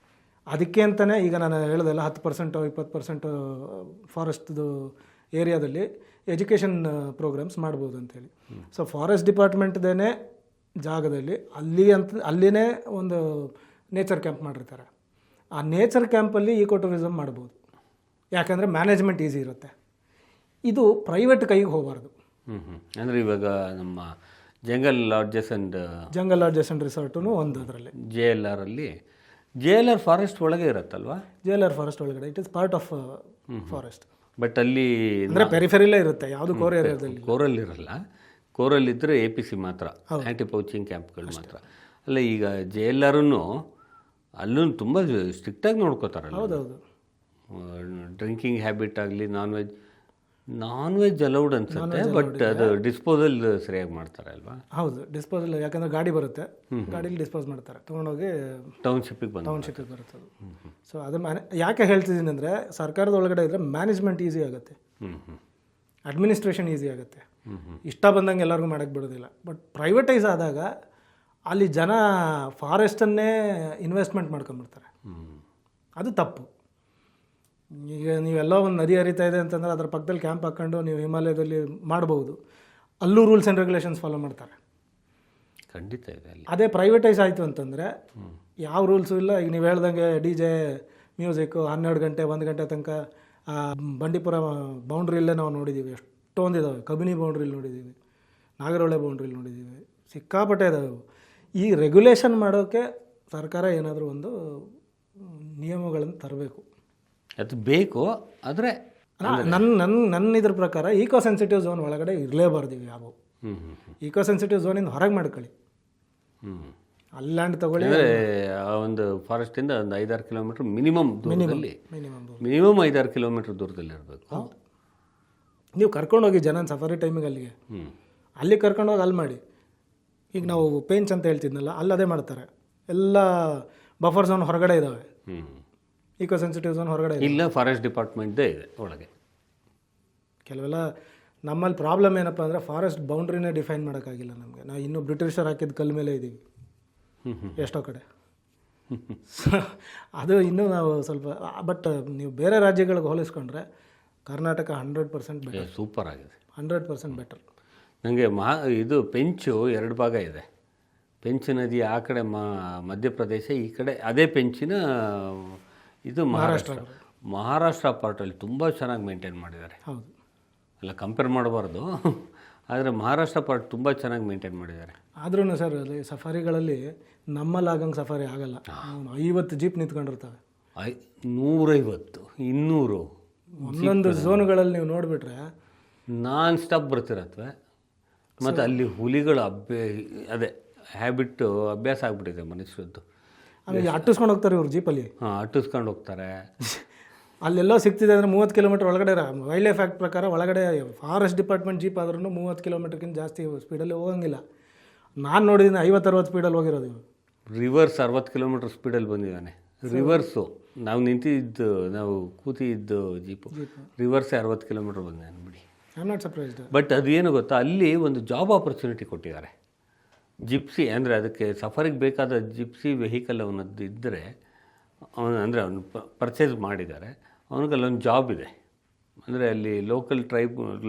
ಅದಕ್ಕೆ ಅಂತಲೇ ಈಗ ನಾನು ಹೇಳಿದೆಲ್ಲ 10% 20% ಫಾರೆಸ್ಟ್ದು ಏರಿಯಾದಲ್ಲಿ ಎಜುಕೇಷನ್ ಪ್ರೋಗ್ರಾಮ್ಸ್ ಮಾಡ್ಬೋದು ಅಂತೇಳಿ. ಸೊ ಫಾರೆಸ್ಟ್ ಡಿಪಾರ್ಟ್ಮೆಂಟ್ದೇ ಜಾಗದಲ್ಲಿ ಅಲ್ಲಿನೇ ಒಂದು ನೇಚರ್ ಕ್ಯಾಂಪ್ ಮಾಡಿರ್ತಾರೆ. ಆ ನೇಚರ್ ಕ್ಯಾಂಪಲ್ಲಿ ಈಕೋ ಟೂರಿಸಮ್ ಮಾಡ್ಬೋದು, ಯಾಕಂದರೆ ಮ್ಯಾನೇಜ್ಮೆಂಟ್ ಈಸಿ ಇರುತ್ತೆ. ಇದು ಪ್ರೈವೇಟ್ ಕೈಗೆ ಹೋಗಬಾರ್ದು. ಅಂದರೆ ಇವಾಗ ನಮ್ಮ ಜಂಗಲ್ ಲಾಡ್ಜಸ್ ಆ್ಯಂಡ್ ರಿಸಾರ್ಟು ಒಂದು ಅದರಲ್ಲಿ JLR ಫಾರೆಸ್ಟ್ ಒಳಗೆ ಇರುತ್ತಲ್ವಾ? JLR ಫಾರೆಸ್ಟ್ ಒಳಗಡೆ it is part of forest. But ಅಲ್ಲಿ ಅಂದರೆ ಪೆರಿಫೆರಿಲೇ ಇರುತ್ತೆ, ಯಾವುದು ಕೋರ್ ಏರಿಯಾದಲ್ಲಿ. ಕೋರಲ್ಲಿರಲ್ಲ, ಕೋರಲ್ಲಿದ್ದರೆ APC ಮಾತ್ರ, ಆ್ಯಂಟಿ ಪೌಚಿಂಗ್ ಕ್ಯಾಂಪ್ಗಳು ಮಾತ್ರ. ಅಲ್ಲ, ಈಗ JLRನು ಅಲ್ಲೂ ತುಂಬ ಸ್ಟ್ರಿಕ್ಟಾಗಿ ನೋಡ್ಕೋತಾರಲ್ಲ. ಹೌದೌದು, ಡ್ರಿಂಕಿಂಗ್ ಹ್ಯಾಬಿಟ್ ಆಗಲಿ, ನಾನ್ ವೆಜ್ ಅಲೌಡ್ ಅನ್ಸುತ್ತೆ, ಬಟ್ ಅದು ಡಿಸ್ಪೋಸಲ್ ಸರಿಯಾಗಿ ಮಾಡ್ತಾರೆ ಅಲ್ವಾ? ಹೌದು, ಡಿಸ್ಪೋಸಲ್. ಯಾಕಂದರೆ ಗಾಡಿ ಬರುತ್ತೆ, ಗಾಡೀಲಿ ಡಿಸ್ಪೋಸ್ ಮಾಡ್ತಾರೆ, ತೊಗೊಂಡೋಗಿ ಟೌನ್ಶಿಪ್ಪಿಗೆ ಬರುತ್ತೆ ಅದು. ಸೊ ಅದು ಯಾಕೆ ಹೇಳ್ತಿದ್ದೀನಿ ಅಂದರೆ, ಸರ್ಕಾರದ ಒಳಗಡೆ ಇದ್ದರೆ ಮ್ಯಾನೇಜ್ಮೆಂಟ್ ಈಸಿ ಆಗುತ್ತೆ, ಅಡ್ಮಿನಿಸ್ಟ್ರೇಷನ್ ಈಸಿ ಆಗುತ್ತೆ. ಇಷ್ಟ ಬಂದಂಗೆ ಎಲ್ಲರಿಗೂ ಮಾಡೋಕ್ಕೆ ಬಿಡೋದಿಲ್ಲ. ಬಟ್ ಪ್ರೈವೇಟೈಸ್ ಆದಾಗ ಅಲ್ಲಿ ಜನ ಫಾರೆಸ್ಟನ್ನೇ ಇನ್ವೆಸ್ಟ್ಮೆಂಟ್ ಮಾಡ್ಕೊಂಡ್ಬಿಡ್ತಾರೆ, ಅದು ತಪ್ಪು. ಈಗ ನೀವೆಲ್ಲ ಒಂದು ನದಿ ಹರಿತಾ ಇದೆ ಅಂತಂದರೆ ಅದರ ಪಕ್ಕದಲ್ಲಿ ಕ್ಯಾಂಪ್ ಹಾಕ್ಕೊಂಡು ನೀವು ಹಿಮಾಲಯದಲ್ಲಿ ಮಾಡ್ಬೋದು, ಅಲ್ಲೂ ರೂಲ್ಸ್ ಆ್ಯಂಡ್ ರೆಗ್ಯುಲೇಷನ್ಸ್ ಫಾಲೋ ಮಾಡ್ತಾರೆ. ಖಂಡಿತ ಇದೆ ಅಲ್ಲಿ. ಅದೇ ಪ್ರೈವೇಟೈಸ್ ಆಯಿತು ಅಂತಂದರೆ ಯಾವ ರೂಲ್ಸು ಇಲ್ಲ. ಈಗ ನೀವು ಹೇಳ್ದಂಗೆ DJ ಮ್ಯೂಸಿಕ್ಕು 12 ಗಂಟೆ 1 ಗಂಟೆ ತನಕ ಆ ಬಂಡೀಪುರ ಬೌಂಡ್ರಿಯಲ್ಲೇ ನಾವು ನೋಡಿದ್ದೀವಿ, ಎಷ್ಟೊಂದಿದ್ದಾವೆ. ಕಬಿನಿ ಬೌಂಡ್ರಿಲಿ ನೋಡಿದ್ದೀವಿ, ನಾಗರಹೊಳೆ ಬೌಂಡ್ರಿಲಿ ನೋಡಿದ್ದೀವಿ, ಸಿಕ್ಕಾಪಟ್ಟೆ ಇದ್ದಾವೆ. ಈ ರೆಗ್ಯುಲೇಷನ್ ಮಾಡೋಕ್ಕೆ ಸರ್ಕಾರ ಏನಾದರೂ ಒಂದು ನಿಯಮಗಳನ್ನು ತರಬೇಕು. ಅದು ಬೇಕು, ಆದರೆ ನನ್ನ ಇದ್ರ ಪ್ರಕಾರ ಈಕೋ ಸೆನ್ಸಿಟಿವ್ ಝೋನ್ ಒಳಗಡೆ ಇರಲೇಬಾರ್ದು ಇವು ಯಾವುವು. ಈಕೋ ಸೆನ್ಸಿಟಿವ್ ಝೋನಿಂದ ಹೊರಗೆ ಮಾಡ್ಕೊಳ್ಳಿ, ಅಲ್ಲಿ ಲ್ಯಾಂಡ್ ತಗೊಳ್ಳಿ. ಅಂದರೆ ಆ ಒಂದು ಫಾರೆಸ್ಟಿಂದ ಒಂದು 5-6 ಕಿಲೋಮೀಟ್ರ್ ಮಿನಿಮಮ್ ದೂರದಲ್ಲಿ, ಮಿನಿಮಮ್ ಮಿನಿಮಮ್ 5-6 ಕಿಲೋಮೀಟ್ರ್ ದೂರದಲ್ಲಿ ಇರಬೇಕು. ನೀವು ಕರ್ಕೊಂಡೋಗಿ ಜನ ಸಫಾರಿ ಟೈಮಿಗೆ ಅಲ್ಲಿಗೆ, ಅಲ್ಲಿ ಕರ್ಕೊಂಡೋಗಿ ಅಲ್ಲಿ ಮಾಡಿ. ಈಗ ನಾವು ಪೇಂಚ್ ಅಂತ ಹೇಳ್ತಿದ್ನಲ್ಲ, ಅಲ್ಲಿ ಅದೇ ಮಾಡ್ತಾರೆ. ಎಲ್ಲ ಬಫರ್ ಝೋನ್ ಹೊರಗಡೆ ಇದ್ದಾವೆ, ಈಕೋ ಸೆನ್ಸಿಟಿವ್ ಝೋನ್ ಹೊರಗಡೆ ಇದೆ. ಇಲ್ಲ ಫಾರೆಸ್ಟ್ ಡಿಪಾರ್ಟ್ಮೆಂಟ್ದೇ ಇದೆ ಒಳಗೆ. ಕೆಲವೆಲ್ಲ ನಮ್ಮಲ್ಲಿ ಪ್ರಾಬ್ಲಮ್ ಏನಪ್ಪ ಅಂದರೆ ಫಾರೆಸ್ಟ್ ಬೌಂಡ್ರಿನೇ ಡಿಫೈನ್ ಮಾಡೋಕ್ಕಾಗಿಲ್ಲ ನಮಗೆ. ನಾವು ಇನ್ನೂ ಬ್ರಿಟಿಷರು ಹಾಕಿದ ಕಲ್ ಮೇಲೆ ಇದ್ದೀವಿ ಎಷ್ಟೋ ಕಡೆ. ಅದು ಇನ್ನೂ ನಾವು ಸ್ವಲ್ಪ, ಬಟ್ ನೀವು ಬೇರೆ ರಾಜ್ಯಗಳಿಗೆ ಹೋಲಿಸ್ಕೊಂಡ್ರೆ ಕರ್ನಾಟಕ 100% ಬೆಟರ್, ಸೂಪರ್ ಆಗಿದೆ, 100% ಬೆಟರ್. ನನಗೆ ಇದು ಪೆಂಚು 2 ಭಾಗ ಇದೆ. ಪೆಂಚ್ ನದಿ ಆ ಕಡೆ ಮಧ್ಯಪ್ರದೇಶ, ಈ ಕಡೆ ಅದೇ ಪೆಂಚಿನ ಇದು ಮಹಾರಾಷ್ಟ್ರ ಪಾರ್ಟಲ್ಲಿ ತುಂಬ ಚೆನ್ನಾಗಿ ಮೇಂಟೈನ್ ಮಾಡಿದ್ದಾರೆ. ಹೌದು, ಎಲ್ಲ ಕಂಪೇರ್ ಮಾಡಬಾರ್ದು, ಆದರೆ ಮಹಾರಾಷ್ಟ್ರ ಪಾರ್ಟ್ ತುಂಬ ಚೆನ್ನಾಗಿ ಮೇಂಟೈನ್ ಮಾಡಿದ್ದಾರೆ. ಆದ್ರೂ ಸರ್ ಅಲ್ಲಿ ಸಫಾರಿಗಳಲ್ಲಿ ನಮ್ಮಲ್ಲಿ ಆಗಂಗೆ ಸಫಾರಿ ಆಗಲ್ಲ. 50 ಜೀಪ್ ನಿಂತ್ಕೊಂಡಿರ್ತವೆ, 150 200 ಒಂದೊಂದು ಝೋನ್ಗಳಲ್ಲಿ ನೀವು ನೋಡಿಬಿಟ್ರೆ ನಾನ್ ಸ್ಟಾಪ್ ಬರ್ತಿರತ್ವೆ. ಮತ್ತು ಅಲ್ಲಿ ಹುಲಿಗಳು ಅದೇ ಹ್ಯಾಬಿಟ್ಟು ಅಭ್ಯಾಸ ಆಗ್ಬಿಟ್ಟಿದೆ ಮನುಷ್ಯರದ್ದು. ಆಮೇಲೆ ಅಟ್ಟಿಸ್ಕೊಂಡು ಹೋಗ್ತಾರೆ ಇವ್ರು ಜೀಪಲ್ಲಿ. ಅಟ್ಟಿಸ್ಕೊಂಡು ಹೋಗ್ತಾರೆ. ಅಲ್ಲೆಲ್ಲೋ ಸಿಗ್ತಿದೆ ಅಂದರೆ 30 ಕಿಲೋಮೀಟ್ರ್ ಒಳಗಡೆ, ವೈಲ್ಡ್ ಲೈಫ್ ಆ್ಯಕ್ಟ್ ಪ್ರಕಾರ ಒಳಗಡೆ ಫಾರೆಸ್ಟ್ ಡಿಪಾರ್ಟ್ಮೆಂಟ್ ಜೀಪ್ ಆದ್ರೂ 30 ಕಿಲೋಮೀಟ್ರ್ಗಿಂತ ಜಾಸ್ತಿ ಸ್ಪೀಡಲ್ಲಿ ಹೋಗಂಗಿಲ್ಲ. ನಾನು ನೋಡಿದ್ದೀನಿ 50-60 ಸ್ಪೀಡಲ್ಲಿ ಹೋಗಿರೋದು ಇವು. ರಿವರ್ಸ್ 60 ಕಿಲೋಮೀಟ್ರ್ ಸ್ಪೀಡಲ್ಲಿ ಬಂದಿದ್ದಾನೆ. ರಿವರ್ಸು ನಾವು ನಿಂತಿದ್ದು, ನಾವು ಕೂತಿದ್ದು ಜೀಪು ರಿವರ್ಸೇ 60 ಕಿಲೋಮೀಟ್ರ್ ಬಂದಿದ್ದಾನೆ ಬಿಡಿ. I am not surprised. But ಅದೇನು ಗೊತ್ತಾ, ಅಲ್ಲಿ ಒಂದು ಜಾಬ್ ಆಪರ್ಚುನಿಟಿ ಕೊಟ್ಟಿದ್ದಾರೆ. ಜಿಪ್ಸಿ ಅಂದರೆ ಅದಕ್ಕೆ ಸಫರಿಗೆ ಬೇಕಾದ ಜಿಪ್ಸಿ ವೆಹಿಕಲ್ ಅವನದ್ದು ಇದ್ದರೆ ಅಂದರೆ ಅವನು ಪರ್ಚೇಸ್ ಮಾಡಿದ್ದಾರೆ, ಅವನಿಗೆ ಅಲ್ಲೊಂದು ಜಾಬ್ ಇದೆ. ಅಂದರೆ ಅಲ್ಲಿ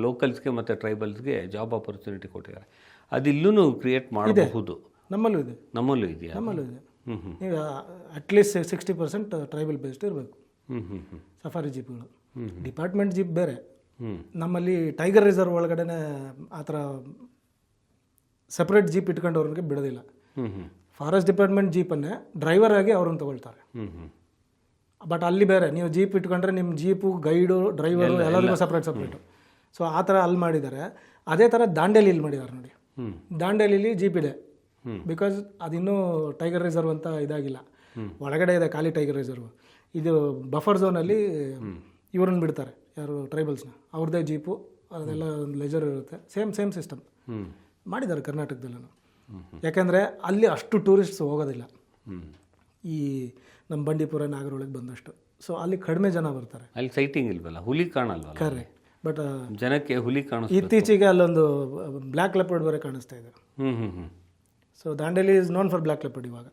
ಲೋಕಲ್ಸ್ಗೆ ಮತ್ತು ಟ್ರೈಬಲ್ಸ್ಗೆ ಜಾಬ್ ಆಪರ್ಚುನಿಟಿ ಕೊಟ್ಟಿದ್ದಾರೆ. ಅದು ಇಲ್ಲೂ ಕ್ರಿಯೇಟ್ ಮಾಡಬಹುದು. ನಮ್ಮಲ್ಲೂ ಇದೆ. ನಮ್ಮಲ್ಲೂ ಇದೆಯಾ? ನಮ್ಮಲ್ಲೂ ಇದೆ. ನೀವು ಅಟ್ಲೀಸ್ಟ್ 60% ಟ್ರೈಬಲ್ ಬೇಸ್ಡ್ ಇರಬೇಕು ಸಫಾರಿ ಜೀಪ್ಗಳು. ಡಿಪಾರ್ಟ್ಮೆಂಟ್ ಜೀಪ್ ಬೇರೆ. ನಮ್ಮಲ್ಲಿ ಟೈಗರ್ ರಿಸರ್ವ್ ಒಳಗಡೆ ಆ ಥರ ಸಪ್ರೇಟ್ ಜೀಪ್ ಇಟ್ಕೊಂಡವ್ರಿಗೆ ಬಿಡೋದಿಲ್ಲ. ಫಾರೆಸ್ಟ್ ಡಿಪಾರ್ಟ್ಮೆಂಟ್ ಜೀಪನ್ನೇ ಡ್ರೈವರ್ ಆಗಿ ಅವ್ರನ್ನ ತಗೊಳ್ತಾರೆ. ಬಟ್ ಅಲ್ಲಿ ಬೇರೆ, ನೀವು ಜೀಪ್ ಇಟ್ಕೊಂಡ್ರೆ ನಿಮ್ಮ ಜೀಪು, ಗೈಡು, ಡ್ರೈವರು ಎಲ್ಲರಿಗೂ ಸಪ್ರೇಟು. ಸೊ ಆ ಥರ ಅಲ್ಲಿ ಮಾಡಿದ್ದಾರೆ. ಅದೇ ಥರ ದಾಂಡೇಲಿಯಲ್ಲಿ ಮಾಡಿದ್ದಾರೆ ನೋಡಿ. ದಾಂಡೇಲಿಲಿ ಜೀಪ್ ಇದೆ, ಬಿಕಾಸ್ ಅದಿನ್ನೂ ಟೈಗರ್ ರಿಸರ್ವ್ ಅಂತ ಇದಾಗಿಲ್ಲ. ಒಳಗಡೆ ಇದೆ ಖಾಲಿ ಟೈಗರ್ ರಿಸರ್ವ್. ಇದು ಬಫರ್ ಝೋನಲ್ಲಿ ಇವ್ರನ್ನ ಬಿಡ್ತಾರೆ, ಯಾರು ಟ್ರೈಬಲ್ಸ್ನ, ಅವ್ರದ್ದೇ ಜೀಪು, ಅದೆಲ್ಲ ಒಂದು ಲೆಜರ್ ಇರುತ್ತೆ. ಸೇಮ್ ಸಿಸ್ಟಮ್ ಮಾಡಿದ್ದಾರೆ ಕರ್ನಾಟಕದಲ್ಲೂ. ಯಾಕೆಂದರೆ ಅಲ್ಲಿ ಅಷ್ಟು ಟೂರಿಸ್ಟ್ಸ್ ಹೋಗೋದಿಲ್ಲ ಈ ನಮ್ಮ ಬಂಡೀಪುರ ನಾಗರಹೊಳೆಗೆ ಬಂದಷ್ಟು. ಸೊ ಅಲ್ಲಿ ಕಡಿಮೆ ಜನ ಬರ್ತಾರೆ. ಅಲ್ಲಿ ಸೈಟಿಂಗ್ ಇಲ್ವಲ್ಲ, ಹುಲಿ ಕಾಣಲ್ವಲ್ಲ. ಕರೆಕ್ಟ್. ಬಟ್ ಜನಕ್ಕೆ ಹುಲಿ ಇತ್ತೀಚೆಗೆ ಅಲ್ಲೊಂದು ಬ್ಲ್ಯಾಕ್ ಲೆಪರ್ಡ್ ಬೇರೆ ಕಾಣಿಸ್ತಾ ಇದೆ. So Dandeli is known for black leopard. ಇವಾಗ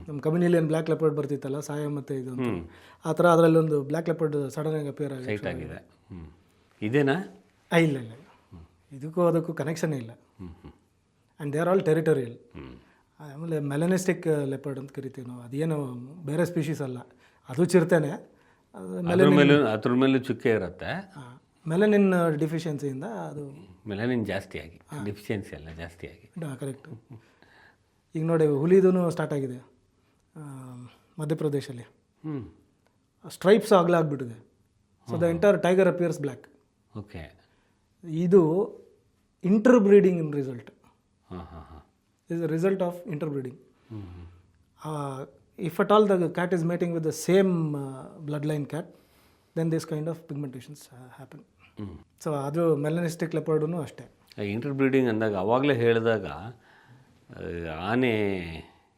ನಮ್ಮ ಕಮ್ಯುನಿಲಿ ಏನು ಬ್ಲ್ಯಾಕ್ ಲೆಪರ್ಡ್ ಬರ್ತಿತ್ತಲ್ಲ, ಸಾಯ ಮತ್ತು ಇದು ಅಂತ, ಆ ಥರ ಅದರಲ್ಲಿ ಒಂದು ಬ್ಲ್ಯಾಕ್ ಲೆಪರ್ಡ್ ಸಡನ್ ಆಗಿ ಅಪಿಯರ್ ಆಗಿದೆ. ಇದೇನಾ? ಇಲ್ಲ, ಇದಕ್ಕೂ ಅದಕ್ಕೂ ಕನೆಕ್ಷನ್ ಇಲ್ಲ. And they are all territorial. ಆಮೇಲೆ ಮೆಲನಿಸ್ಟಿಕ್ ಲೆಪರ್ಡ್ ಅಂತ ಕರಿತೀವಿ ನಾವು. ಅದೇನು ಬೇರೆ ಸ್ಪೀಷೀಸ್ ಅಲ್ಲ, ಅದು ಚಿರತೆನೆ. ಅದ್ರ ಮೇಲೂ ಚುಕ್ಕೆ ಇರುತ್ತೆ. ಮೆಲನಿನ್ ಡಿಫಿಷಿಯನ್ಸಿಯಿಂದ ಅದು ಮೆಲನಿನ್ ಜಾಸ್ತಿಯಾಗಿ, ಡಿಫಿಷಿಯನ್ಸಿ ಅಲ್ಲ ಜಾಸ್ತಿಯಾಗಿ. ಕರೆಕ್ಟು. ಈಗ ನೋಡಿ ಹುಲಿದೂ ಸ್ಟಾರ್ಟ್ ಆಗಿದೆ ಮಧ್ಯಪ್ರದೇಶಲ್ಲಿ. ಸ್ಟ್ರೈಪ್ಸ್ ಆಗ್ಬಿಟ್ಟಿದೆ. So the entire tiger appears black. Okay. ಇದು interbreeding in result. is a result of interbreeding. If at all the cat is mating with the same bloodline cat, then this kind of pigmentations happen. So ಅದು ಮೆಲನಿಸ್ಟಿಕ್ ಲೆಪರ್ಡೂ ಅಷ್ಟೇ. ಇಂಟರ್ಬ್ರೀಡಿಂಗ್ ಅಂದಾಗ ಅವಾಗಲೇ ಹೇಳಿದಾಗ ಆನೆ,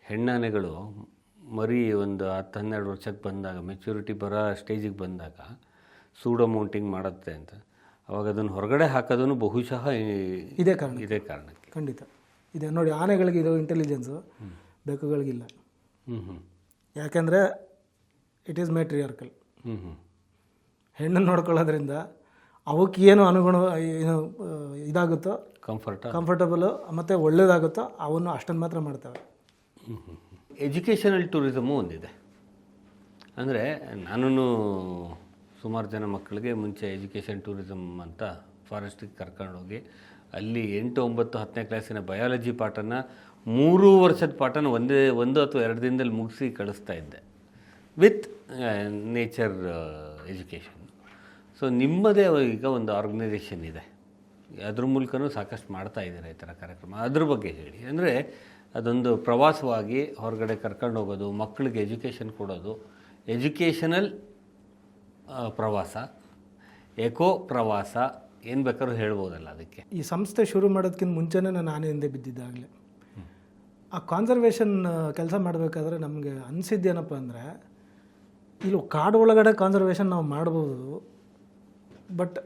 ಹೆಣ್ಣಾನೆಗಳು ಮರಿ ಒಂದು 10-12 ವರ್ಷಕ್ಕೆ ಬಂದಾಗ, ಮೆಚ್ಯೂರಿಟಿ ಬರೋ ಸ್ಟೇಜಿಗೆ ಬಂದಾಗ ಸೂಡೋ ಮೌಂಟಿಂಗ್ ಮಾಡುತ್ತೆ ಅಂತ. ಅವಾಗ ಅದನ್ನು ಹೊರಗಡೆ ಹಾಕೋದನ್ನು ಬಹುಶಃ ಇದೇ ಕಾರಣಕ್ಕೆ. ಖಂಡಿತ ಇದೆ ನೋಡಿ. ಆನೆಗಳಿಗೆ ಇದು ಇಂಟೆಲಿಜೆನ್ಸು, ಬೆಕ್ಕುಗಳಿಗಿಲ್ಲ. ಯಾಕೆಂದರೆ ಇಟ್ ಈಸ್ ಮ್ಯಾಟ್ರಿಯಾರ್ಕಲ್. ಹೆಣ್ಣನ್ನು ನೋಡ್ಕೊಳ್ಳೋದ್ರಿಂದ ಅವಕ್ಕೆ ಏನು ಏನು ಇದಾಗುತ್ತೋ, ಕಂಫರ್ಟಬಲು ಮತ್ತು ಒಳ್ಳೇದಾಗುತ್ತೋ ಅವನ್ನು ಅಷ್ಟನ್ನು ಮಾತ್ರ ಮಾಡ್ತವೆ. ಎಜುಕೇಷನಲ್ ಟೂರಿಸಮು ಒಂದಿದೆ. ಅಂದರೆ ನಾನು ಸುಮಾರು ಜನ ಮಕ್ಕಳಿಗೆ ಮುಂಚೆ ಎಜುಕೇಷನ್ ಟೂರಿಸಮ್ ಅಂತ ಫಾರೆಸ್ಟಿಗೆ ಕರ್ಕೊಂಡೋಗಿ ಅಲ್ಲಿ 8, 9, 10ನೇ ಕ್ಲಾಸಿನ ಬಯಾಲಜಿ ಪಾಠನ 3 ವರ್ಷದ ಪಾಠನ ಒಂದು ಅಥವಾ 2 ದಿನದಲ್ಲಿ ಮುಗಿಸಿ ಕಳಿಸ್ತಾ ಇದ್ದೆ ವಿತ್ ನೇಚರ್ ಎಜುಕೇಷನ್. ಸೊ ನಿಮ್ಮದೇ ಈಗ ಒಂದು ಆರ್ಗನೈಸೇಷನ್ ಇದೆ, ಅದ್ರ ಮೂಲಕನೂ ಸಾಕಷ್ಟು ಮಾಡ್ತಾ ಇದ್ದೀರಾ ಈ ಥರ ಕಾರ್ಯಕ್ರಮ. ಅದ್ರ ಬಗ್ಗೆ ಹೇಳಿ. ಅಂದರೆ ಅದೊಂದು ಪ್ರವಾಸವಾಗಿ ಹೊರಗಡೆ ಕರ್ಕೊಂಡು ಹೋಗೋದು, ಮಕ್ಕಳಿಗೆ ಎಜುಕೇಷನ್ ಕೊಡೋದು, ಎಜುಕೇಷನಲ್ ಪ್ರವಾಸ, ಎಕೋ ಪ್ರವಾಸ, ಏನು ಬೇಕಾದ್ರೂ ಹೇಳ್ಬೋದಲ್ಲ ಅದಕ್ಕೆ. ಈ ಸಂಸ್ಥೆ ಶುರು ಮಾಡೋದಕ್ಕಿಂತ ಮುಂಚೆನೇ ನಾನು ಆನೆ ಹಿಂದೆ ಬಿದ್ದಿದ್ದಾಗಲೇ ಆ ಕಾನ್ಸರ್ವೇಷನ್ ಕೆಲಸ ಮಾಡಬೇಕಾದ್ರೆ ನಮಗೆ ಅನಿಸಿದ್ದೇನಪ್ಪ ಅಂದರೆ, ಇಲ್ಲಿ ಕಾಡು ಒಳಗಡೆ ಕಾನ್ಸರ್ವೇಷನ್ ನಾವು ಮಾಡ್ಬೋದು, ಬಟ್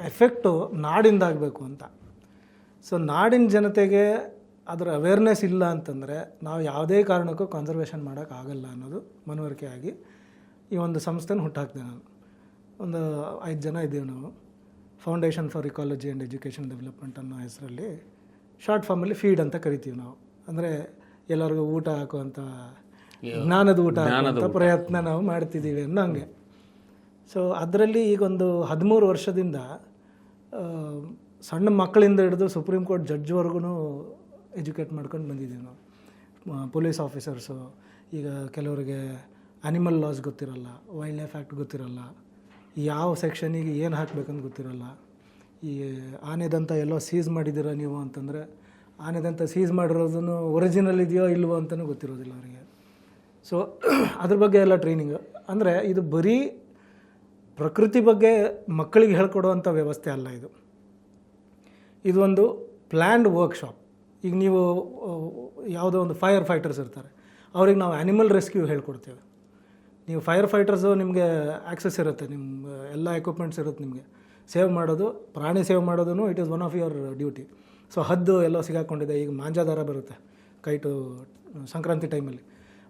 ಎಫೆಕ್ಟು ನಾಡಿಂದ ಆಗಬೇಕು ಅಂತ. ಸೊ ನಾಡಿನ ಜನತೆಗೆ ಅದರ ಅವೇರ್ನೆಸ್ ಇಲ್ಲ ಅಂತಂದರೆ ನಾವು ಯಾವುದೇ ಕಾರಣಕ್ಕೂ ಕಾನ್ಸರ್ವೇಷನ್ ಮಾಡೋಕ್ಕಾಗಲ್ಲ ಅನ್ನೋದು ಮನವರಿಕೆ ಆಗಿ ಈ ಒಂದು ಸಂಸ್ಥೆನ ಹುಟ್ಟಾಕ್ದೆ ನಾನು. ಒಂದು 5 ಜನ ಇದ್ದೀವಿ ನಾವು. Foundation for ecology and education development ಅನ್ನೋ ಹೆಸರಲ್ಲಿ, ಶಾರ್ಟ್ ಫಾರ್ಮಲ್ಲಿ ಫೀಡ್ ಅಂತ ಕರಿತೀವಿ ನಾವು. ಅಂದರೆ ಎಲ್ಲರಿಗೂ ಊಟ ಹಾಕುವಂಥ, ಜ್ಞಾನದ ಊಟ ಹಾಕುವಂಥ ಪ್ರಯತ್ನ ನಾವು ಮಾಡ್ತಿದ್ದೀವಿ ಅನ್ನೋ ಹಂಗೆ. ಸೊ ಅದರಲ್ಲಿ ಈಗೊಂದು 13 ವರ್ಷದಿಂದ ಸಣ್ಣ ಮಕ್ಕಳಿಂದ ಹಿಡಿದು ಸುಪ್ರೀಂ ಕೋರ್ಟ್ ಜಡ್ಜ್ವರೆಗೂ ಎಜುಕೇಟ್ ಮಾಡ್ಕೊಂಡು ಬಂದಿದ್ದೀವಿ ನಾವು. ಪೊಲೀಸ್ ಆಫೀಸರ್ಸು, ಈಗ ಕೆಲವರಿಗೆ ಅನಿಮಲ್ ಲಾಸ್ ಗೊತ್ತಿರಲ್ಲ, ವೈಲ್ಡ್ ಲೈಫ್ ಆ್ಯಕ್ಟ್ ಗೊತ್ತಿರಲ್ಲ, ಯಾವ ಸೆಕ್ಷನಿಗೆ ಏನು ಹಾಕಬೇಕಂತ ಗೊತ್ತಿರಲ್ಲ. ಈ ಆನೆದಂತ ಎಲ್ಲೋ ಸೀಸ್ ಮಾಡಿದ್ದೀರಾ ನೀವು ಅಂತಂದರೆ, ಆನೆದಂತ ಸೀಸ್ ಮಾಡಿರೋದನ್ನು ಒರಿಜಿನಲ್ ಇದೆಯೋ ಇಲ್ವೋ ಅಂತಲೂ ಗೊತ್ತಿರೋದಿಲ್ಲ ಅವರಿಗೆ. ಸೊ ಅದ್ರ ಬಗ್ಗೆ ಎಲ್ಲ ಟ್ರೈನಿಂಗ್. ಅಂದರೆ ಇದು ಬರೀ ಪ್ರಕೃತಿ ಬಗ್ಗೆ ಮಕ್ಕಳಿಗೆ ಹೇಳ್ಕೊಡುವಂಥ ವ್ಯವಸ್ಥೆ ಅಲ್ಲ ಇದು. ಇದೊಂದು ಪ್ಲ್ಯಾಂಡ್ ವರ್ಕ್ಶಾಪ್. ಈಗ ನೀವು ಯಾವುದೋ ಒಂದು ಫೈರ್ ಫೈಟರ್ಸ್ ಇರ್ತಾರೆ, ಅವ್ರಿಗೆ ನಾವು ಆ್ಯನಿಮಲ್ ರೆಸ್ಕ್ಯೂ ಹೇಳ್ಕೊಡ್ತೇವೆ. ನೀವು ಫೈರ್ ಫೈಟರ್ಸು ನಿಮಗೆ ಆ್ಯಕ್ಸಸ್ ಇರುತ್ತೆ, ನಿಮ್ಮ ಎಲ್ಲ ಎಕ್ವಿಪ್ಮೆಂಟ್ಸ್ ಇರುತ್ತೆ ನಿಮಗೆ. ಸೇವ್ ಮಾಡೋದು, ಪ್ರಾಣಿ ಸೇವ್ ಮಾಡೋದು it is one of your duty. So ಹದ್ದು ಎಲ್ಲೋ ಸಿಗಾಕೊಂಡಿದೆ, ಈಗ ಮಾಂಜಾದಾರ ಬರುತ್ತೆ ಕೈಟು ಸಂಕ್ರಾಂತಿ ಟೈಮಲ್ಲಿ,